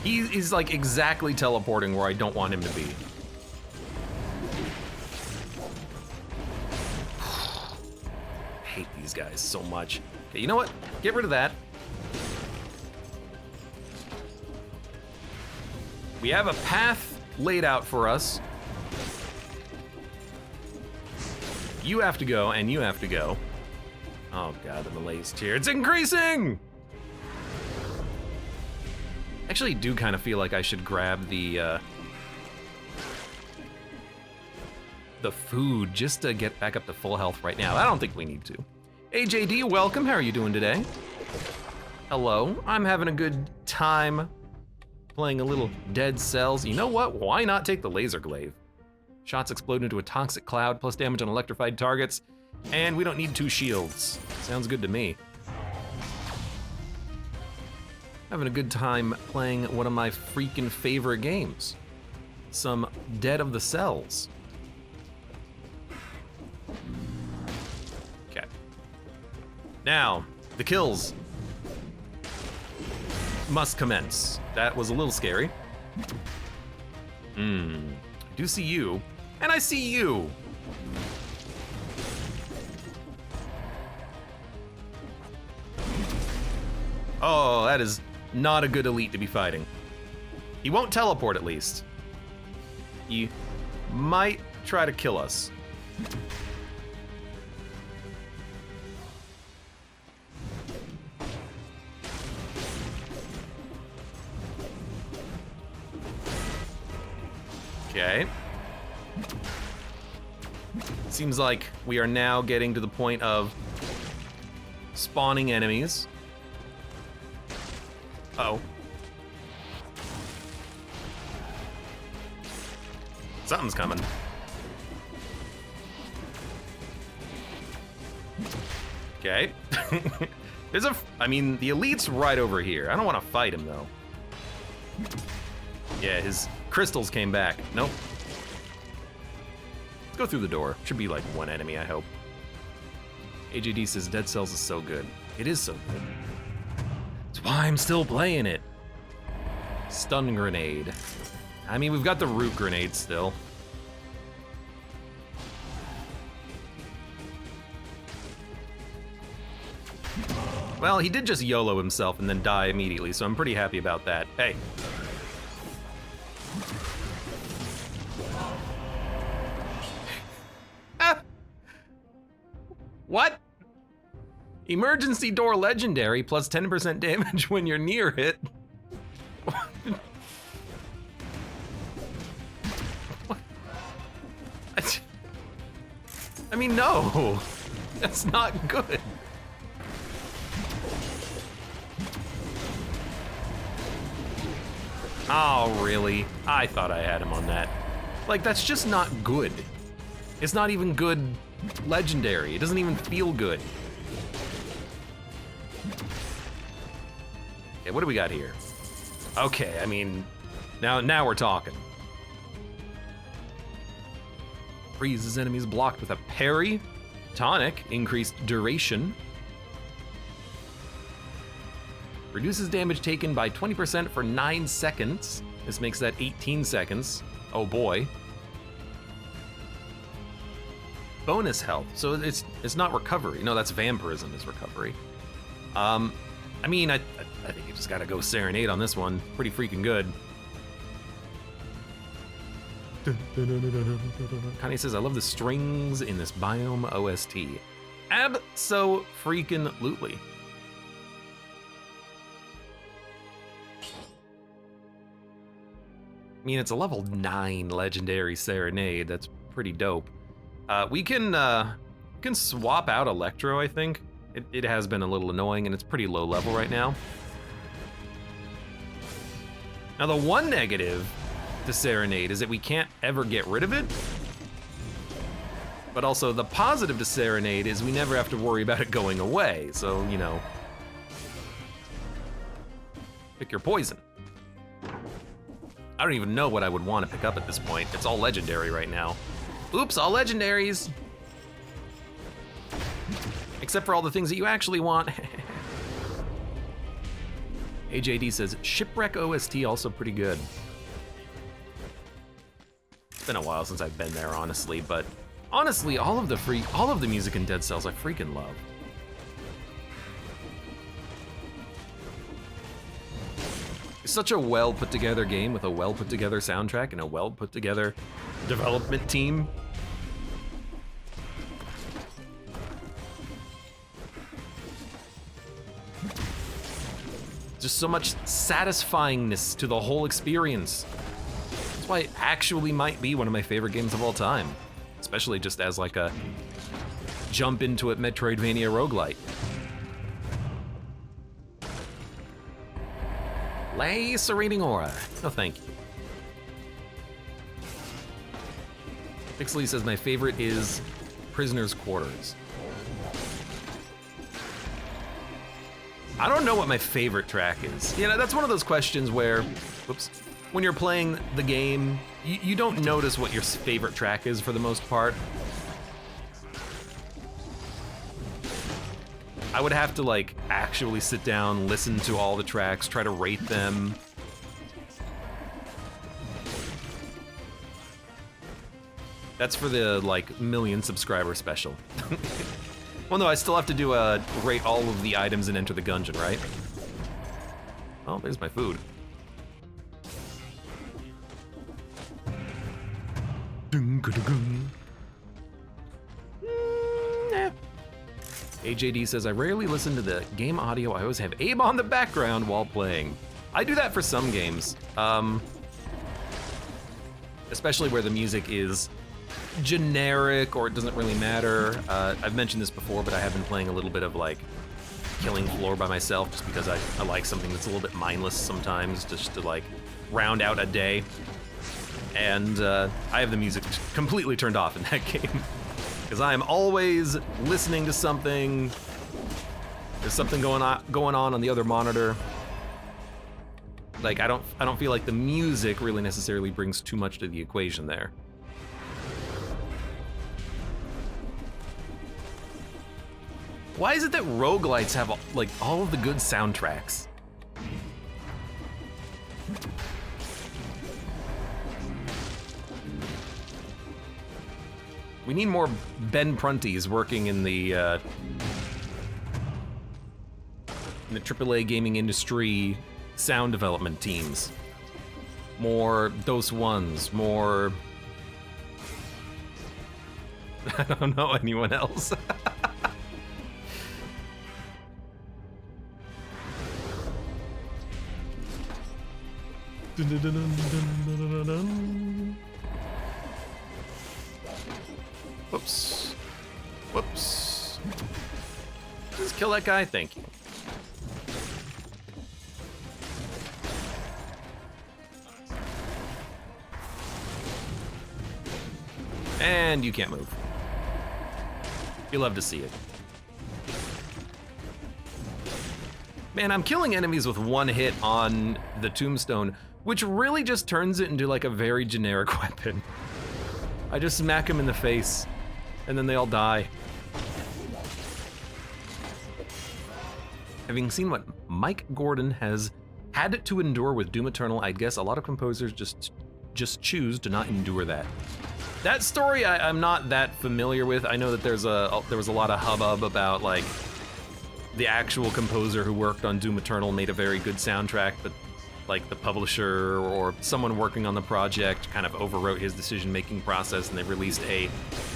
He's like exactly teleporting where I don't want him to be. I hate these guys so much. Okay, you know what? Get rid of that. We have a path laid out for us. You have to go, and you have to go. Oh god, the malaise tier. It's increasing! Actually, do kind of feel like I should grab the food just to get back up to full health right now. I don't think we need to. AJD, welcome. How are you doing today? Hello. I'm having a good time playing a little Dead Cells. You know what? Why not take the laser glaive? Shots explode into a toxic cloud, plus damage on electrified targets, and we don't need 2 shields. Sounds good to me. Having a good time playing one of my freaking favorite games. Some Dead of the Cells. Okay. Now, the kills must commence. That was a little scary. I do see you, and I see you. Oh, that is not a good elite to be fighting. He won't teleport, at least. He might try to kill us. Okay. Seems like we are now getting to the point of spawning enemies. Uh-oh. Something's coming. Okay. I mean, the elite's right over here. I don't want to fight him, though. Yeah, his crystals came back. Nope. Let's go through the door. Should be like one enemy, I hope. AJD says Dead Cells is so good. It is so good. That's why I'm still playing it. Stun grenade. I mean, we've got the root grenade still. Well, he did just YOLO himself and then die immediately, so I'm pretty happy about that. Hey. Ah. What? Emergency door legendary plus 10% damage when you're near it. I mean, no. That's not good. Oh, really? I thought I had him on that. Like, that's just not good. It's not even good legendary. It doesn't even feel good. Okay, what do we got here? Okay, I mean, now we're talking. Freezes enemies blocked with a parry. Tonic, increased duration. Reduces damage taken by 20% for 9 seconds. This makes that 18 seconds. Oh boy. Bonus health, so it's not recovery. No, that's vampirism is recovery. I mean, I think you just gotta go Serenade on this one. Pretty freaking good. Kanye says, I love the strings in this biome OST. Abso-freaking-lutely. I mean, it's a level 9 legendary Serenade. That's pretty dope. We can swap out Electro, I think. It has been a little annoying, and it's pretty low level right now. Now, the one negative to Serenade is that we can't ever get rid of it. But also, the positive to Serenade is we never have to worry about it going away. So, you know, pick your poison. I don't even know what I would want to pick up at this point. It's all legendary right now. Oops, all legendaries. Except for all the things that you actually want. AJD says, Shipwreck OST also pretty good. It's been a while since I've been there, honestly, but honestly, all of the music in Dead Cells I freaking love. It's such a well put together game with a well put together soundtrack and a well put together development team. Just so much satisfyingness to the whole experience. That's why it actually might be one of my favorite games of all time. Especially just as like a jump into it metroidvania roguelite. Lacerating Aura. No, thank you. Pixley says my favorite is Prisoner's Quarters. I don't know what my favorite track is. You know, that's one of those questions where, whoops, when you're playing the game, you don't notice what your favorite track is for the most part. I would have to like actually sit down, listen to all the tracks, try to rate them. That's for the like million subscriber special. Well, no, I still have to do a rate all of the items and enter the dungeon, right? Oh, there's my food. AJD says, I rarely listen to the game audio. I always have Abe on the background while playing. I do that for some games. Especially where the music is generic or it doesn't really matter. I've mentioned this before, but I have been playing a little bit of like killing floor by myself just because I like something that's a little bit mindless sometimes, just to like round out a day. And I have the music completely turned off in that game because I am always listening to something. There's something going on the other monitor. Like I don't feel like the music really necessarily brings too much to the equation there. Why is it that roguelites have like all of the good soundtracks? We need more Ben Prunties working in the AAA gaming industry sound development teams. More Those Ones, more... I don't know anyone else. Whoops. Whoops. Just kill that guy, thank you. And you can't move. You love to see it. Man, I'm killing enemies with one hit on the tombstone, which really just turns it into like a very generic weapon. I just smack them in the face, and then they all die. Having seen what Mike Gordon has had to endure with Doom Eternal, I guess a lot of composers just choose to not endure that. That story I'm not that familiar with. I know that there was a lot of hubbub about like the actual composer who worked on Doom Eternal made a very good soundtrack, but like the publisher or someone working on the project kind of overwrote his decision-making process, and they released a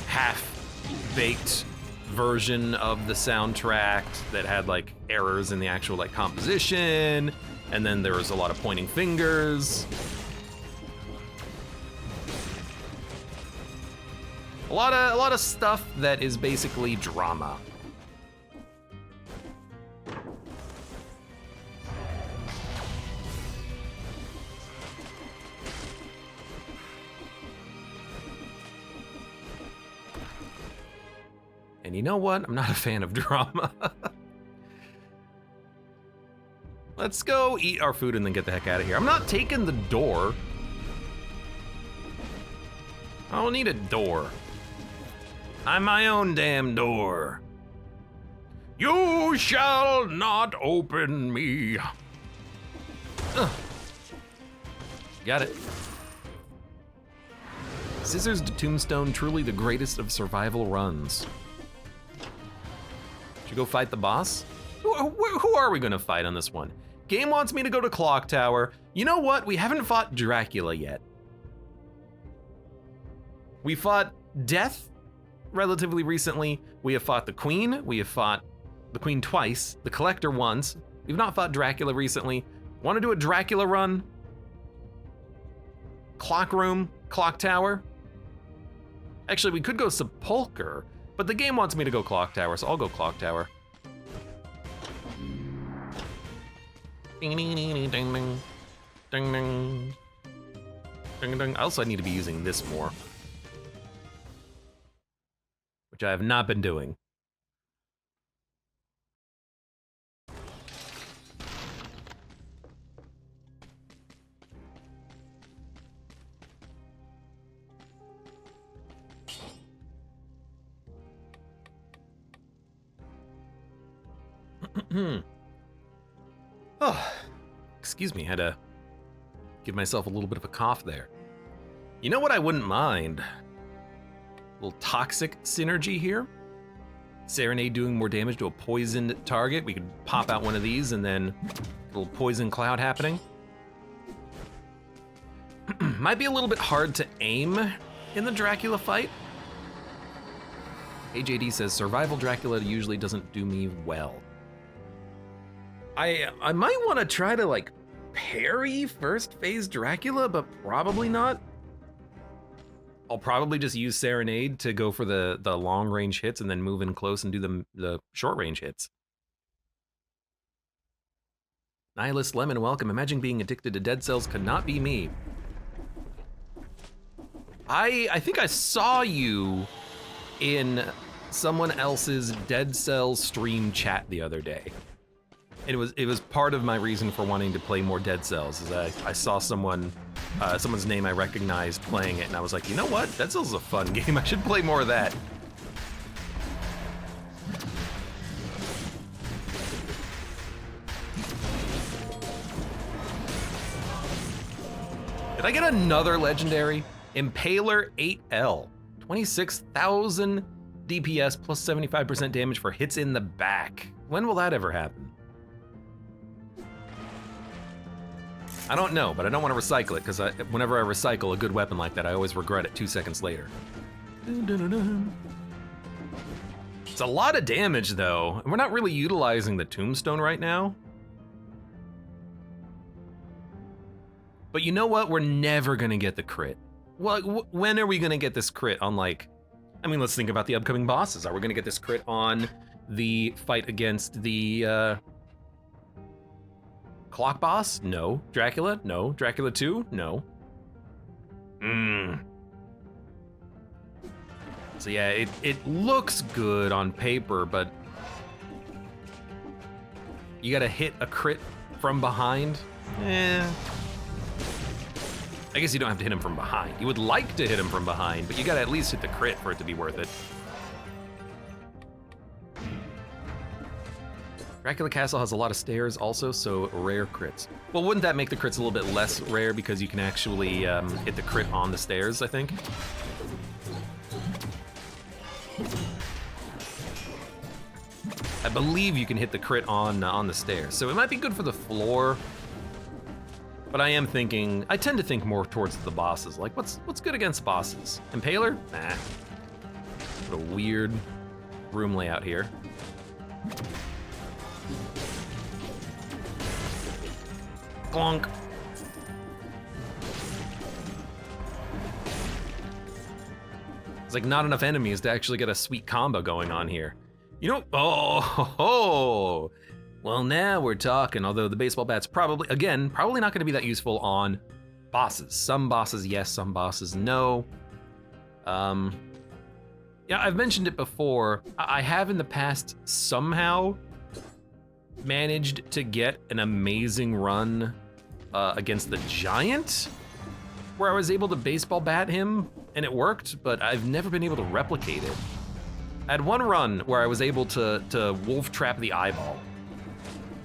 half-baked version of the soundtrack that had like errors in the actual like composition, and then there was a lot of pointing fingers. A lot of stuff that is basically drama. And you know what? I'm not a fan of drama. Let's go eat our food and then get the heck out of here. I'm not taking the door. I don't need a door. I'm my own damn door. You shall not open me. Ugh. Got it. Scissors to Tombstone, truly the greatest of survival runs. Should we go fight the boss? Who are we gonna fight on this one? Game wants me to go to Clock Tower. You know what? We haven't fought Dracula yet. We fought Death relatively recently. We have fought the Queen. We have fought the Queen twice, the Collector once. We've not fought Dracula recently. Want to do a Dracula run? Clock Room, Clock Tower. Actually, we could go Sepulcher, but the game wants me to go Clock Tower, so I'll go Clock Tower. Ding ding ding ding ding ding ding ding ding. Also, I need to be using this more, which I have not been doing. Oh, excuse me, had to give myself a little bit of a cough there. You know what I wouldn't mind? A little toxic synergy here. Serenade doing more damage to a poisoned target. We could pop out one of these and then a little poison cloud happening. Might be a little bit hard to aim in the Dracula fight. AJD says, survival Dracula usually doesn't do me well. I might want to try to like parry first phase Dracula, but probably not. I'll probably just use Serenade to go for the long range hits and then move in close and do the short range hits. Nihilist Lemon, welcome. Imagine being addicted to dead cells could not be me. I think I saw you in someone else's Dead Cells stream chat the other day. It was part of my reason for wanting to play more Dead Cells, is I saw someone's name I recognized playing it, and I was like, you know what? Dead Cells is a fun game. I should play more of that. Did I get another legendary? Impaler 8L, 26,000 DPS plus 75% damage for hits in the back. When will that ever happen? I don't know, but I don't want to recycle it, because whenever I recycle a good weapon like that, I always regret it 2 seconds later. It's a lot of damage, though. We're not really utilizing the tombstone right now. But you know what? We're never gonna get the crit. Well, when are we gonna get this crit on, like, I mean, let's think about the upcoming bosses. Are we gonna get this crit on the fight against the clock boss? No. Dracula? No. Dracula 2? No. So yeah, it looks good on paper, but you gotta hit a crit from behind? I guess you don't have to hit him from behind. You would like to hit him from behind, but you gotta at least hit the crit for it to be worth it. Dracula Castle has a lot of stairs also, so rare crits. Well, wouldn't that make the crits a little bit less rare because you can actually hit the crit on the stairs, I think? I believe you can hit the crit on the stairs, so it might be good for the floor. But I am thinking, I tend to think more towards the bosses. Like, what's good against bosses? Impaler? Nah. What a weird room layout here. Clonk. It's like not enough enemies to actually get a sweet combo going on here. You know, oh. Well, now we're talking, although the baseball bat's probably not gonna be that useful on bosses. Some bosses, yes, some bosses, no. Yeah, I've mentioned it before. I have in the past somehow managed to get an amazing run against the Giant, where I was able to baseball bat him, and it worked, but I've never been able to replicate it. I had one run where I was able to wolf trap the eyeball.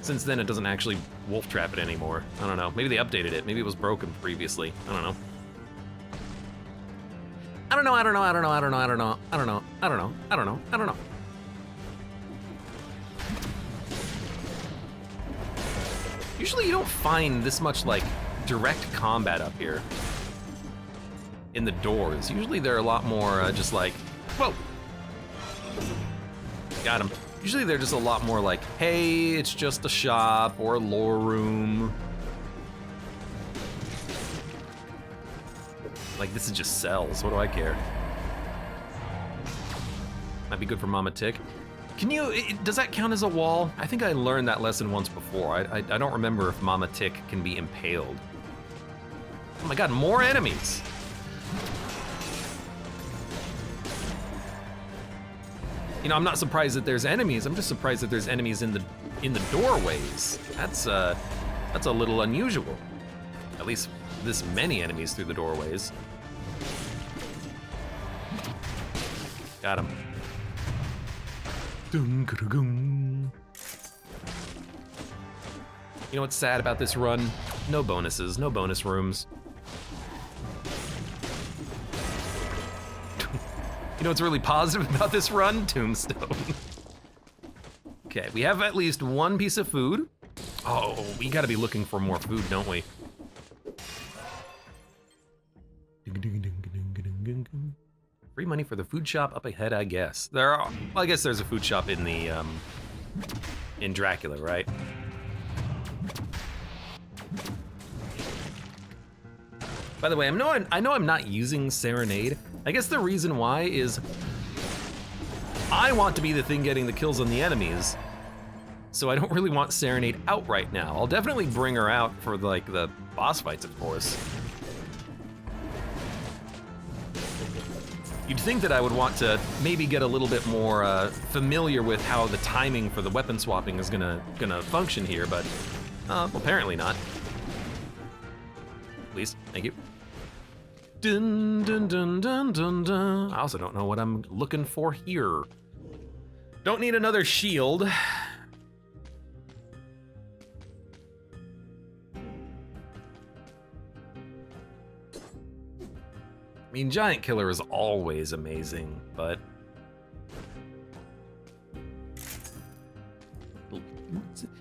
Since then, it doesn't actually wolf trap it anymore. I don't know. Maybe they updated it. Maybe it was broken previously. I don't know. I don't know. Usually you don't find this much, like, direct combat up here in the doors. Usually they're a lot more just like, whoa. Got him. Usually they're just a lot more like, hey, it's just a shop or a lore room. Like, this is just cells, what do I care? Might be good for Mama Tick. Can you, does that count as a wall? I think I learned that lesson once before. I don't remember if Mama Tick can be impaled. Oh my God, more enemies. You know, I'm not surprised that there's enemies. I'm just surprised that there's enemies in the doorways. That's a little unusual. At least this many enemies through the doorways. Got him. You know what's sad about this run? No bonuses, no bonus rooms. You know what's really positive about this run? Tombstone. Okay, we have at least one piece of food. Oh, we gotta be looking for more food, don't we? Free money for the food shop up ahead, I guess. Well, I guess there's a food shop in the, in Dracula, right? By the way, I know I'm not using Serenade. I guess the reason why is I want to be the thing getting the kills on the enemies. so I don't really want Serenade out right now. I'll definitely bring her out for like the boss fights, of course. You'd think that I would want to maybe get a little bit more familiar with how the timing for the weapon swapping is gonna function here, but well, apparently not. Please, thank you. Dun, dun, dun, dun, dun, dun. I also don't know what I'm looking for here. Don't need another shield. I mean, Giant Killer is always amazing, but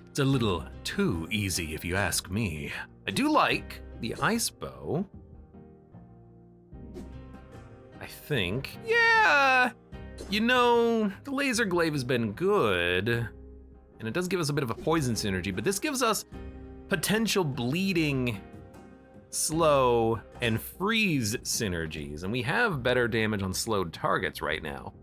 it's a little too easy if you ask me. I do like the ice bow. I think, yeah, you know, the laser glaive has been good, and it does give us a bit of a poison synergy, but this gives us potential bleeding, slow, and freeze synergies, and we have better damage on slowed targets right now.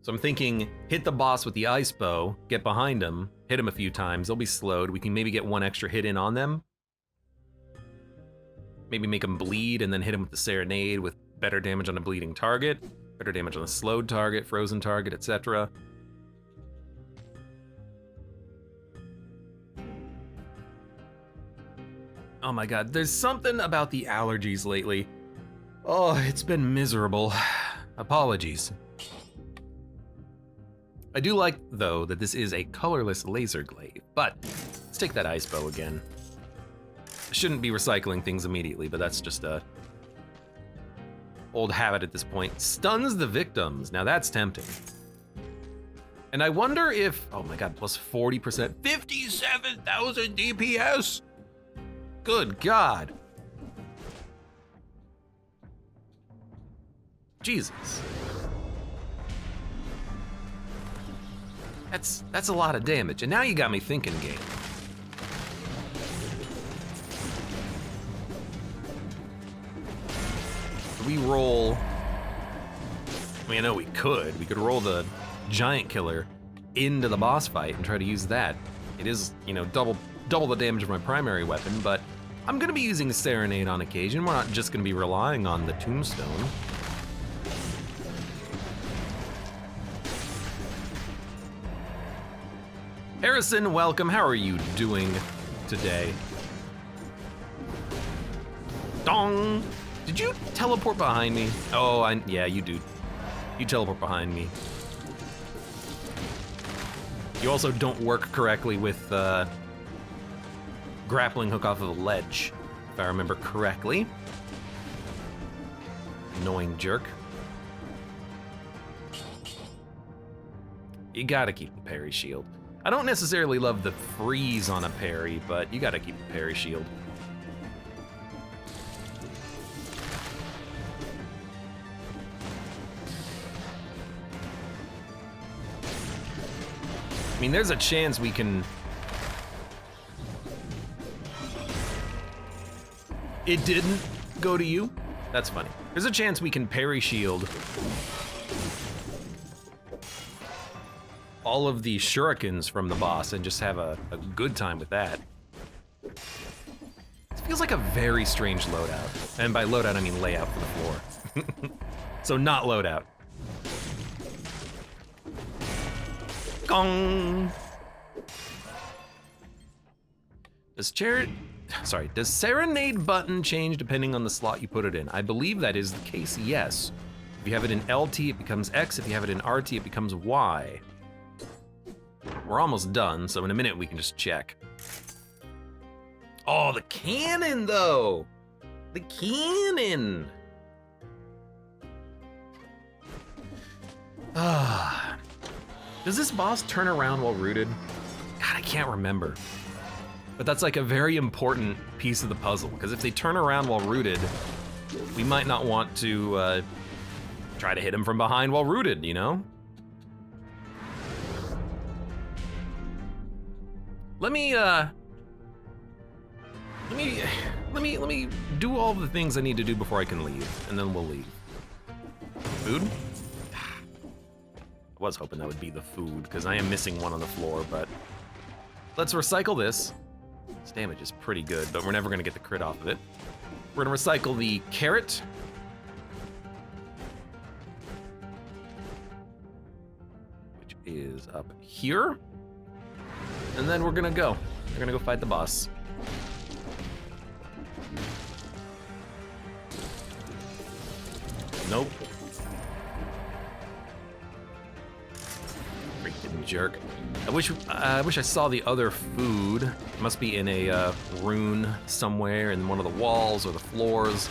So I'm thinking, hit the boss with the ice bow, get behind him, hit him a few times, they'll be slowed, we can maybe get one extra hit in on them. Maybe make them bleed and then hit him with the Serenade with better damage on a bleeding target, better damage on a slowed target, frozen target, etc. Oh my god, there's something about the allergies lately. Oh, it's been miserable. Apologies. I do like, though, that this is a colorless laser glaive, but let's take that ice bow again. I shouldn't be recycling things immediately, but that's just a old habit at this point. Stuns the victims, now that's tempting. And I wonder if, oh my god, plus 40%, 57,000 DPS? Good god. Jesus. That's a lot of damage, and now you got me thinking, game. We roll, I mean, I know we could roll the Giant Killer into the boss fight and try to use that. It is, you know, double the damage of my primary weapon, but I'm gonna be using Serenade on occasion. We're not just gonna be relying on the Tombstone. Harrison, welcome. How are you doing today? Dong! Did you teleport behind me? Oh, yeah, you do. You teleport behind me. You also don't work correctly with grappling hook off of a ledge, if I remember correctly. Annoying jerk. You gotta keep the parry shield. I don't necessarily love the freeze on a parry, but you gotta keep the parry shield. I mean, there's a chance we can... It didn't go to you? That's funny. There's a chance we can parry shield all of the shurikens from the boss and just have a good time with that. It feels like a very strange loadout. And by loadout, I mean layout for the floor. So not loadout. Gong! Does Serenade button change depending on the slot you put it in? I believe that is the case, yes. If you have it in LT, it becomes X. If you have it in RT, it becomes Y. We're almost done, so in a minute we can just check. Oh, the cannon, though! The cannon! Does this boss turn around while rooted? God, I can't remember. But that's like a very important piece of the puzzle, because if they turn around while rooted, we might not want to try to hit him from behind while rooted, you know? Let me do all the things I need to do before I can leave, and then we'll leave. Food? I was hoping that would be the food, because I am missing one on the floor, but let's recycle this. This damage is pretty good, but we're never gonna get the crit off of it. We're gonna recycle the carrot. Which is up here. And then we're gonna go. We're gonna go fight the boss. Nope. Freaking jerk. I wish I saw the other food. It must be in a rune somewhere in one of the walls or the floors.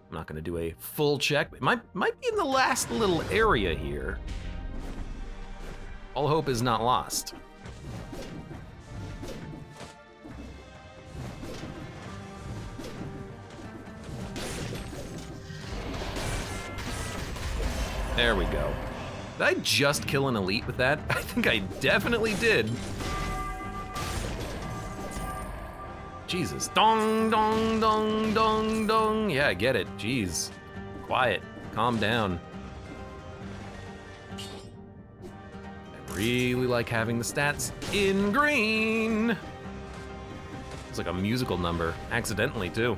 I'm not gonna do a full check. It might be in the last little area here. All hope is not lost. There we go. Did I just kill an elite with that? I think I definitely did. Jesus. Dong, dong, dong, dong, dong. Yeah, I get it. Jeez. Quiet. Calm down. I really like having the stats in green. It's like a musical number. Accidentally, too.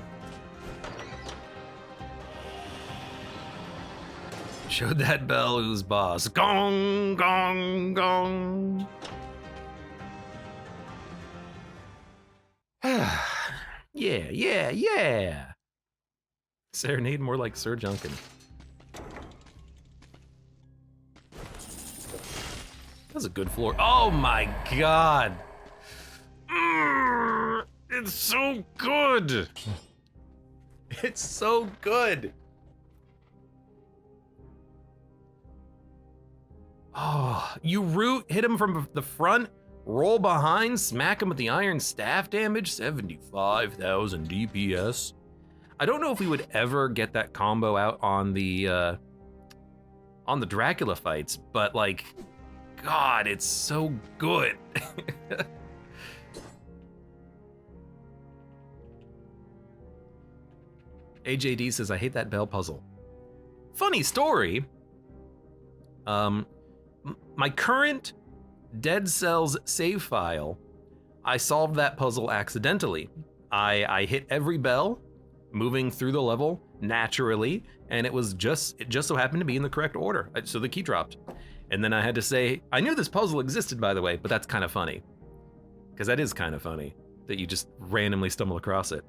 Showed that bell who's boss. Gong, gong, gong. Yeah. Serenade more like Sir Junkin. That's a good floor. Oh my god. It's so good. It's so good. Oh, you hit him from the front, roll behind, smack him with the iron staff damage, 75,000 DPS. I don't know if we would ever get that combo out on the Dracula fights, but like, God, it's so good. AJD says, I hate that bell puzzle. Funny story. My current Dead Cells save file, I solved that puzzle accidentally. I hit every bell, moving through the level naturally, and it just so happened to be in the correct order, so the key dropped. And then I had to say, I knew this puzzle existed, by the way, but that's kind of funny. Because that is kind of funny, that you just randomly stumble across it.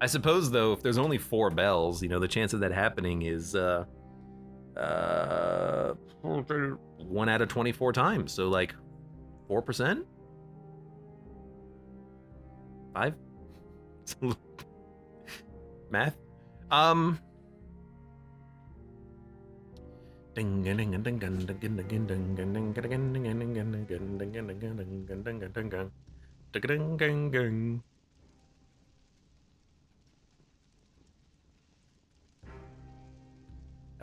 I suppose, though, if there's only 4 bells, the chance of that happening is, 1 out of 24 times, so like 4%? 5? Math? I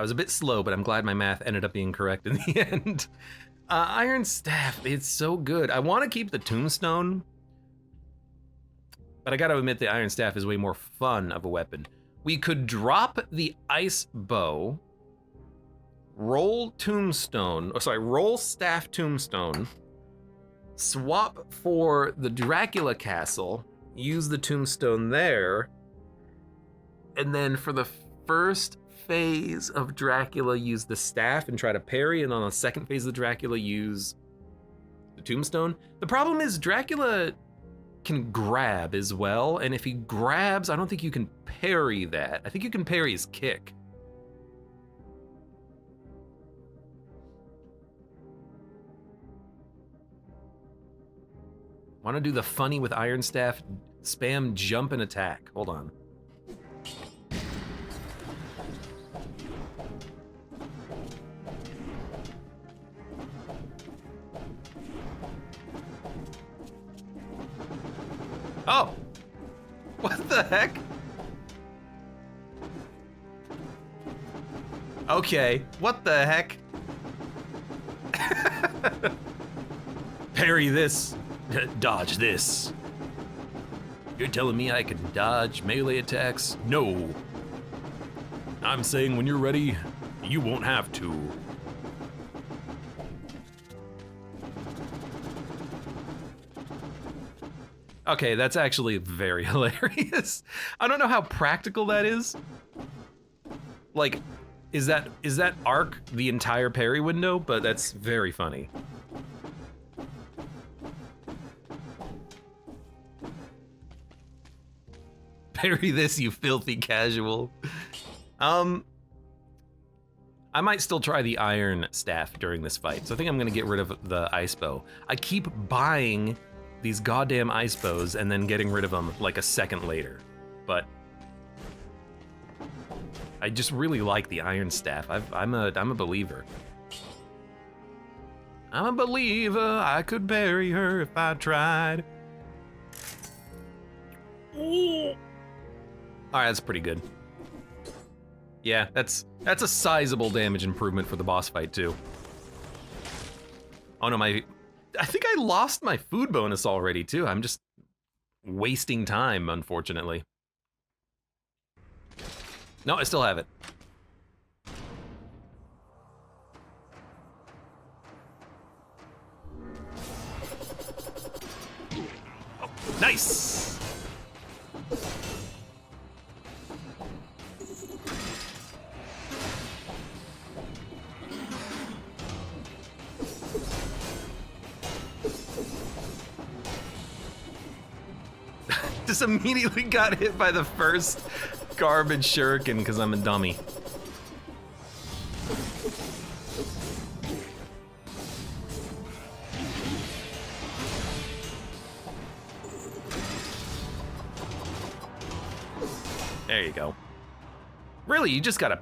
was a bit slow, but I'm glad my math ended up being correct in the end. Iron Staff, it's so good. I want to keep the Tombstone, but I gotta admit the Iron Staff is way more fun of a weapon. We could drop the Ice Bow, roll Staff Tombstone, swap for the Dracula Castle, use the Tombstone there, and then for the first phase of Dracula use the staff and try to parry, and on the second phase of Dracula use the Tombstone. The problem is Dracula can grab as well, and if he grabs, I don't think you can parry that. I think you can parry his kick. Want to do the funny with Iron Staff, spam jump and attack. Hold on. Oh, what the heck? Okay, what the heck? Parry this, dodge this. You're telling me I can dodge melee attacks? No. I'm saying when you're ready, you won't have to. Okay, that's actually very hilarious. I don't know how practical that is. Like, is that arc the entire parry window? But that's very funny. Parry this, you filthy casual. I might still try the iron staff during this fight, so I think I'm gonna get rid of the ice bow. I keep buying these goddamn ice bows and then getting rid of them like a second later, but I just really like the iron staff. I'm a believer. I'm a believer. I could bury her if I tried. Ooh. All right, that's pretty good. Yeah, that's a sizable damage improvement for the boss fight too. Oh no, I think I lost my food bonus already too. I'm just wasting time, unfortunately. No, I still have it. Oh, nice! Just immediately got hit by the first garbage shuriken because I'm a dummy. There you go. Really, you just gotta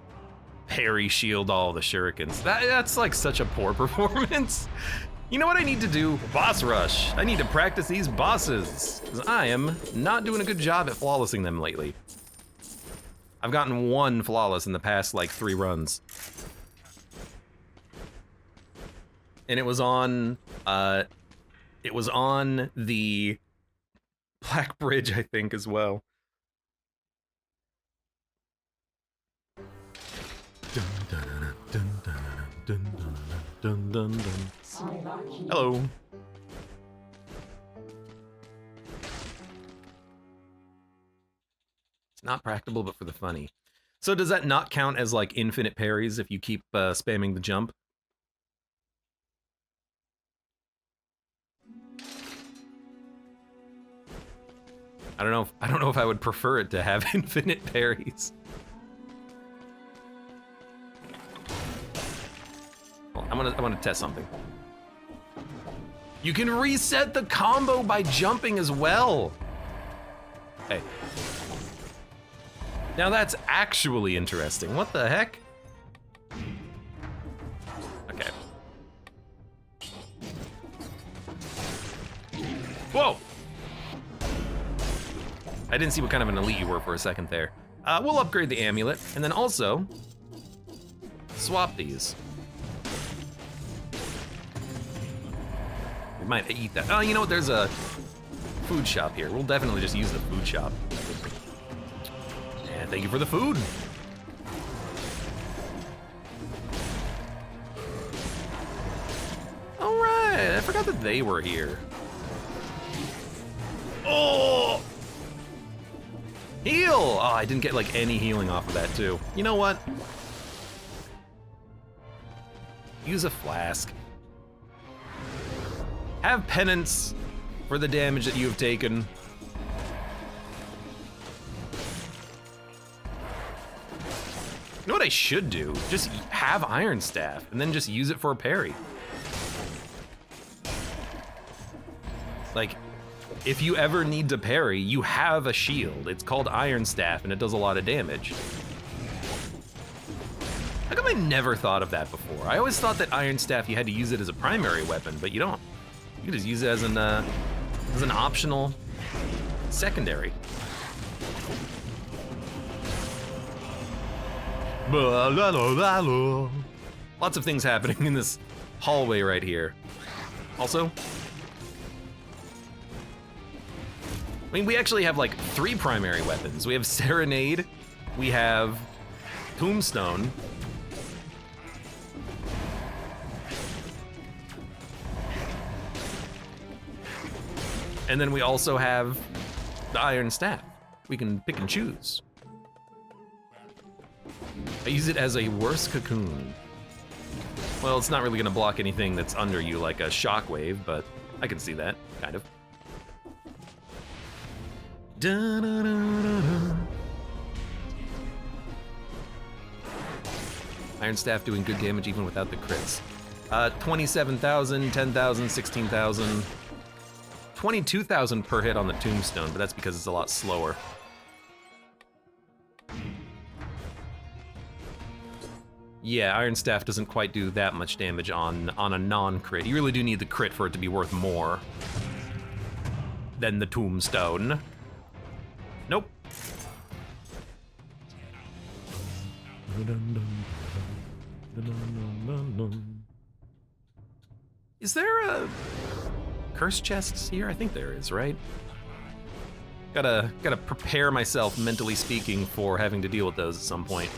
parry shield all the shurikens. That's like such a poor performance. You know what I need to do? Boss rush. I need to practice these bosses, because I am not doing a good job at flawlessing them lately. I've gotten one flawless in the past like 3 runs. And it was on the Black Bridge, I think, as well. Dun, dun, dun, dun, dun, dun, dun, dun, dun. Hello. It's not practical, but for the funny. So does that not count as like infinite parries if you keep spamming the jump? I don't know if I would prefer it to have infinite parries. Well, I want to test something. You can reset the combo by jumping as well. Hey. Now that's actually interesting. What the heck? Okay. Whoa! I didn't see what kind of an elite you were for a second there. We'll upgrade the amulet, and then also swap these. We might eat that. Oh, you know what? There's a food shop here. We'll definitely just use the food shop. And thank you for the food. All right, I forgot that they were here. Oh! Heal! Oh, I didn't get like any healing off of that too. You know what? Use a flask. Have penance for the damage that you have taken. You know what I should do? Just have Iron Staff and then just use it for a parry. Like, if you ever need to parry, you have a shield. It's called Iron Staff and it does a lot of damage. How come I never thought of that before? I always thought that Iron Staff, you had to use it as a primary weapon, but you don't. You can just use it as an optional secondary. Lots of things happening in this hallway right here. Also, I mean, we actually have like 3 primary weapons. We have Serenade, we have tombstone. And then we also have the iron staff. We can pick and choose. I use it as a worse cocoon. Well, it's not really gonna block anything that's under you like a shockwave, but I can see that, kind of. Da-da-da-da-da. Iron staff doing good damage even without the crits. 27,000, 10,000, 16,000. 22,000 per hit on the tombstone, but that's because it's a lot slower. Yeah, Iron Staff doesn't quite do that much damage on a non-crit. You really do need the crit for it to be worth more than the tombstone. Nope. Is there a curse chests here? I think there is, right? Gotta prepare myself, mentally speaking, for having to deal with those at some point.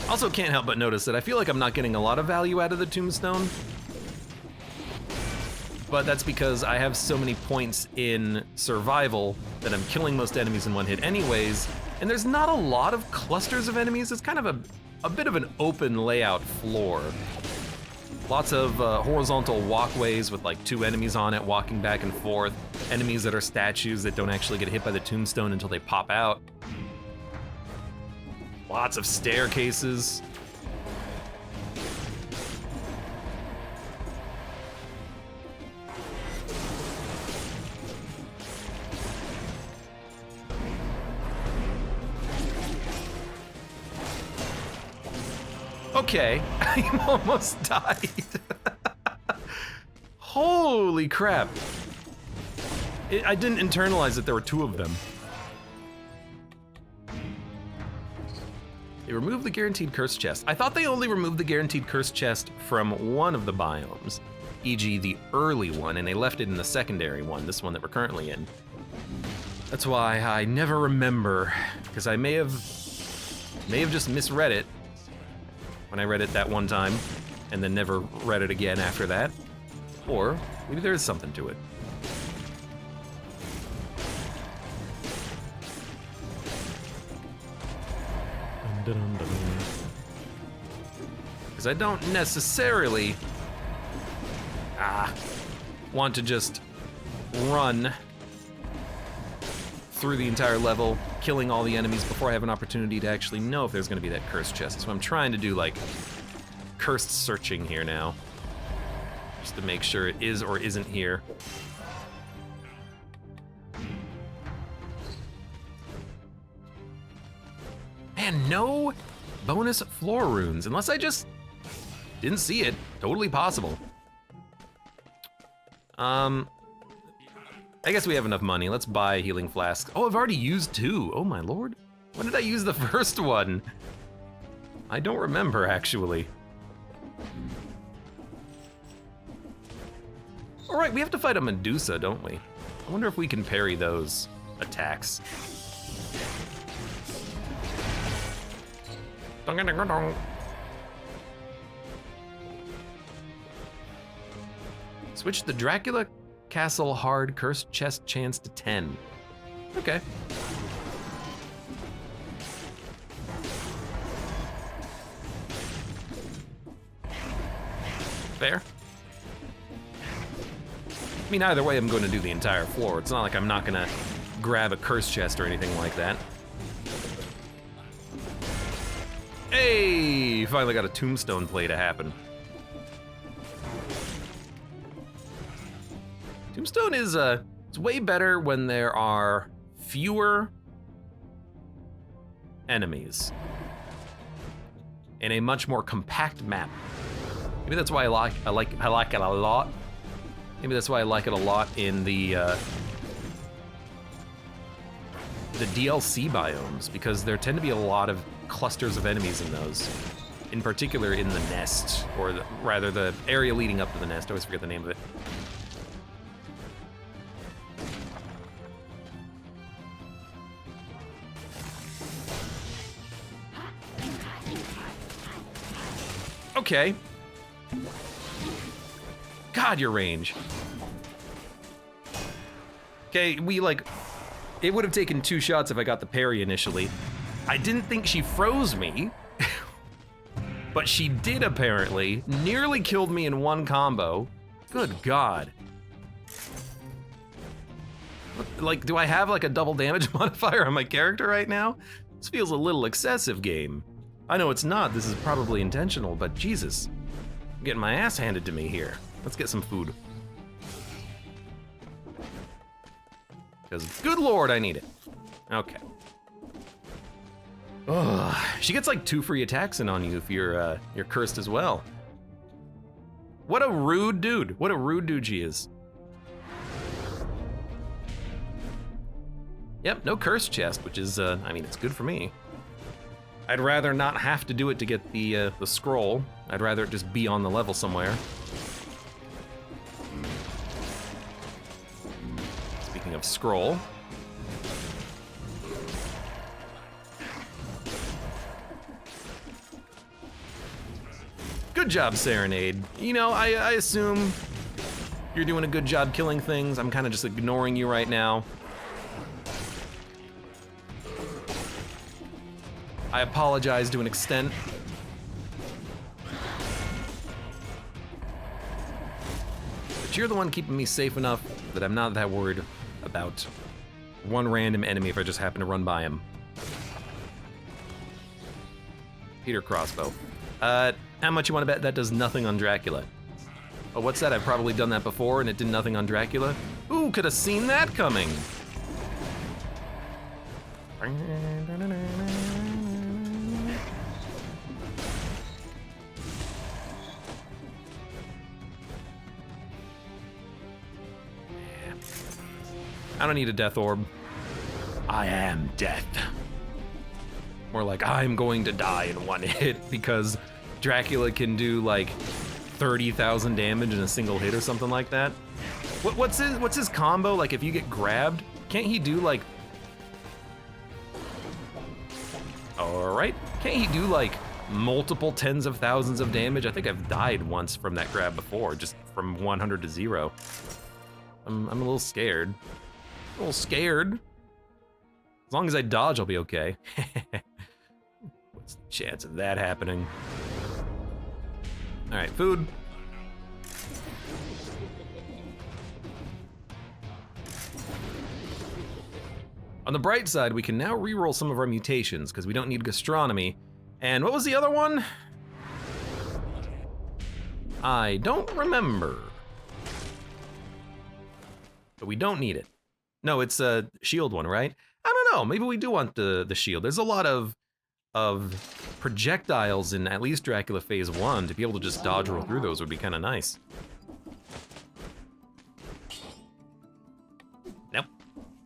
Also can't help but notice that I feel like I'm not getting a lot of value out of the tombstone. But that's because I have so many points in survival that I'm killing most enemies in one hit anyways, and there's not a lot of clusters of enemies. It's kind of a bit of an open layout floor. Lots of horizontal walkways with like 2 enemies on it walking back and forth. Enemies that are statues that don't actually get hit by the tombstone until they pop out. Lots of staircases. Okay, I almost died. Holy crap. I didn't internalize that there were 2 of them. They removed the guaranteed curse chest. I thought they only removed the guaranteed curse chest from one of the biomes, e.g. the early one, and they left it in the secondary one, this one that we're currently in. That's why I never remember, because I may have just misread it when I read it that one time, and then never read it again after that. Or maybe there is something to it. Because I don't necessarily want to just run through the entire level, killing all the enemies before I have an opportunity to actually know if there's gonna be that cursed chest. So I'm trying to do like cursed searching here now, just to make sure it is or isn't here. Man, no bonus floor runes, unless I just didn't see it. Totally possible. I guess we have enough money. Let's buy a healing flask. Oh, I've already used 2. Oh my lord. When did I use the first one? I don't remember, actually. All right, we have to fight a Medusa, don't we? I wonder if we can parry those attacks. Switch the Dracula Castle hard cursed chest chance to 10. Okay. Fair. I mean, either way, I'm going to do the entire floor. It's not like I'm not gonna grab a curse chest or anything like that. Hey, finally got a tombstone play to happen. Tombstone is it's way better when there are fewer enemies in a much more compact map. Maybe that's why I like it a lot. Maybe that's why I like it a lot in the DLC biomes, because there tend to be a lot of clusters of enemies in those. In particular in the nest, or rather the area leading up to the nest. I always forget the name of it. Okay. God, your range. Okay, it would have taken 2 shots if I got the parry initially. I didn't think she froze me, but she did apparently. Nearly killed me in 1 combo. Good God. Like, do I have like a double damage modifier on my character right now? This feels a little excessive, game. I know it's not, this is probably intentional, but Jesus. I'm getting my ass handed to me here. Let's get some food. Because, good Lord, I need it. Okay. Ugh. She gets like 2 free attacks in on you if you're cursed as well. What a rude dude. What a rude dude she is. Yep, no curse chest, which is, I mean, it's good for me. I'd rather not have to do it to get the scroll. I'd rather it just be on the level somewhere. Speaking of scroll. Good job, Serenade. You know, I assume you're doing a good job killing things. I'm kind of just ignoring you right now. I apologize to an extent. But you're the one keeping me safe enough that I'm not that worried about one random enemy if I just happen to run by him. Peter Crossbow. How much you want to bet that does nothing on Dracula? Oh, what's that? I've probably done that before and it did nothing on Dracula. Ooh, could have seen that coming. I don't need a death orb. I am death. More like I'm going to die in 1 hit because Dracula can do like 30,000 damage in a single hit or something like that. What's his combo? Like if you get grabbed, can't he do like... All right, can't he do like multiple tens of thousands of damage? I think I've died once from that grab before, just from 100 to 0. I'm a little scared. A little scared. As long as I dodge, I'll be okay. What's the chance of that happening? All right, food. On the bright side, we can now reroll some of our mutations because we don't need gastronomy. And what was the other one? I don't remember. But we don't need it. No, it's a shield one, right? I don't know, maybe we do want the shield. There's a lot of projectiles in at least Dracula Phase 1. To be able to just dodge roll through those would be kind of nice. Nope,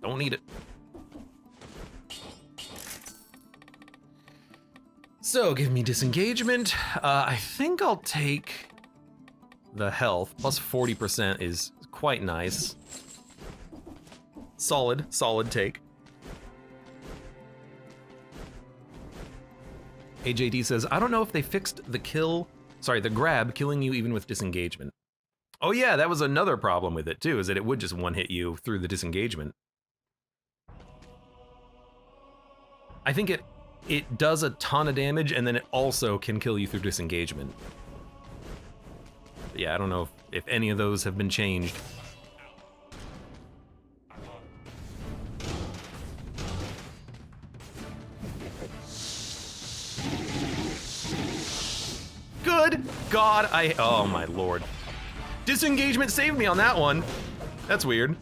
don't need it. So, give me disengagement. I think I'll take the health. Plus 40% is quite nice. Solid take. AJD says, I don't know if they fixed the grab killing you even with disengagement. Oh yeah, that was another problem with it too, is that it would just one-hit you through the disengagement. I think it does a ton of damage and then it also can kill you through disengagement. But yeah, I don't know if any of those have been changed. Good God, oh my Lord. Disengagement saved me on that one. That's weird.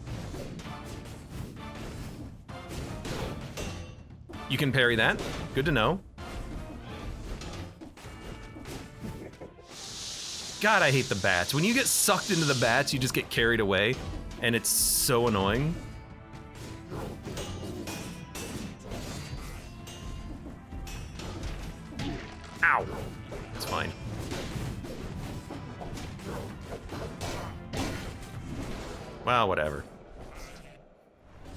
You can parry that, good to know. God, I hate the bats. When you get sucked into the bats, you just get carried away, and it's so annoying. Ow, it's fine. Well, whatever.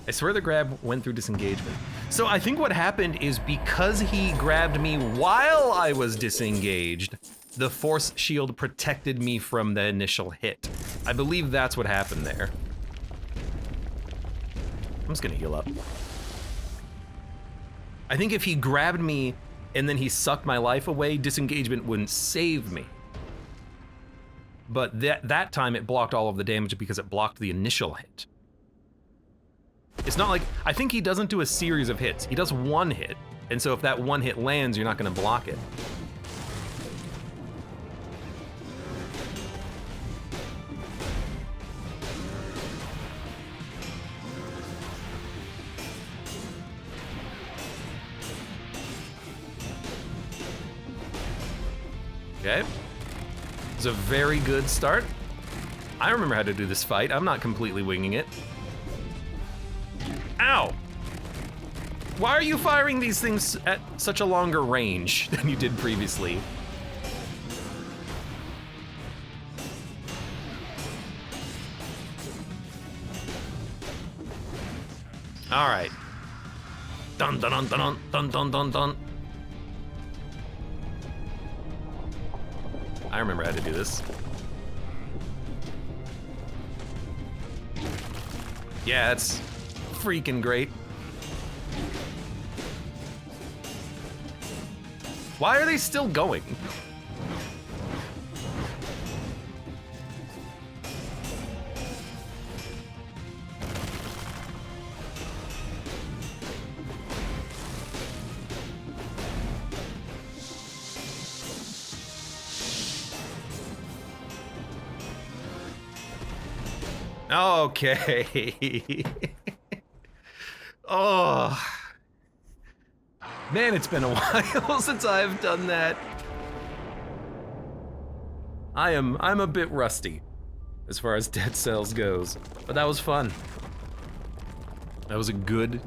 I swear the grab went through disengagement. So I think what happened is because he grabbed me while I was disengaged, the force shield protected me from the initial hit. I believe that's what happened there. I'm just gonna heal up. I think if he grabbed me and then he sucked my life away, disengagement wouldn't save me. But that time it blocked all of the damage because it blocked the initial hit. It's not like, I think he doesn't do a series of hits. He does one hit. And so if that one hit lands, you're not gonna block it. Okay. It's a very good start. I remember how to do this fight. I'm not completely winging it. Ow! Why are you firing these things at such a longer range than you did previously? All right. Dun dun dun dun dun dun dun dun. I remember how to do this. Yeah, it's freaking great. Why are they still going? Okay. Oh. Man, it's been a while since I've done that. I'm a bit rusty as far as Dead Cells goes, but that was fun. That was a good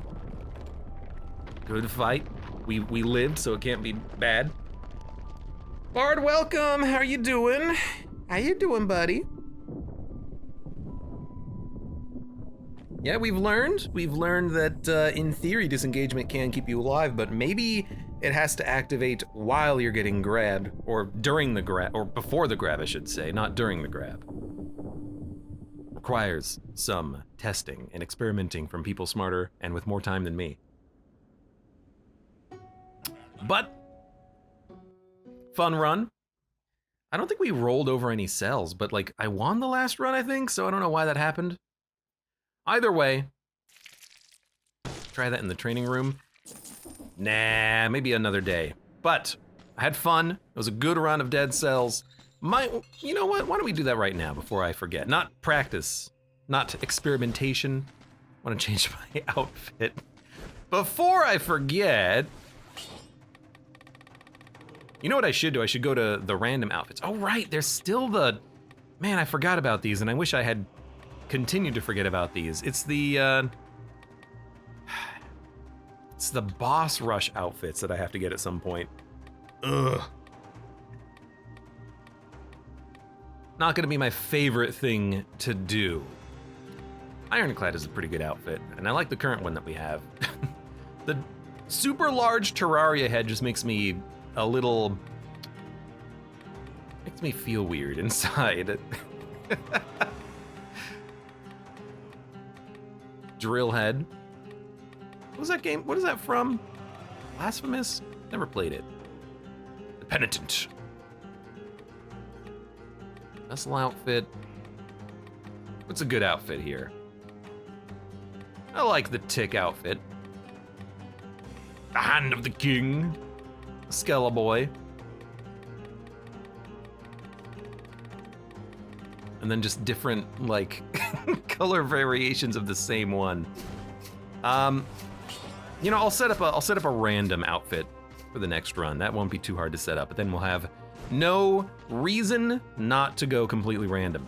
fight. We lived, so it can't be bad. Bard, welcome. How you doing? How you doing, buddy? Yeah, we've learned that in theory disengagement can keep you alive, but maybe it has to activate while you're getting grabbed, or during the grab, or before the grab, I should say, not during the grab. Requires some testing and experimenting from people smarter and with more time than me. But, fun run. I don't think we rolled over any cells, but like, I won the last run, I think, so I don't know why that happened. Either way, try that in the training room. Nah, maybe another day. But I had fun. It was a good run of Dead Cells. You know what? Why don't we do that right now before I forget? Not practice, not experimentation. I want to change my outfit. Before I forget, you know what I should do? I should go to the random outfits. Oh, right, there's still the... Man, I forgot about these, and I wish I had continued to forget about these. It's the boss rush outfits that I have to get at some point. Ugh. Not gonna be my favorite thing to do. Ironclad is a pretty good outfit, and I like the current one that we have. The super large Terraria head just makes me a little... makes me feel weird inside. Drill head. What was that game? What is that from? Blasphemous? Never played it. The Penitent. Vessel outfit. What's a good outfit here? I like the Tick outfit. The Hand of the King. Skella Boy. And then just different, like, color variations of the same one. You know, I'll set up a random outfit for the next run. That won't be too hard to set up, but then we'll have no reason not to go completely random.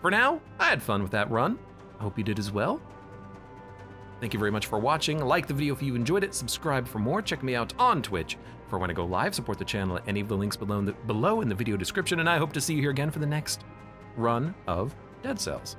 For now, I had fun with that run. I hope you did as well. Thank you very much for watching. Like the video if you enjoyed it. Subscribe for more. Check me out on Twitch for when I go live. Support the channel at any of the links below in the video description, and I hope to see you here again for the next run of Dead Cells.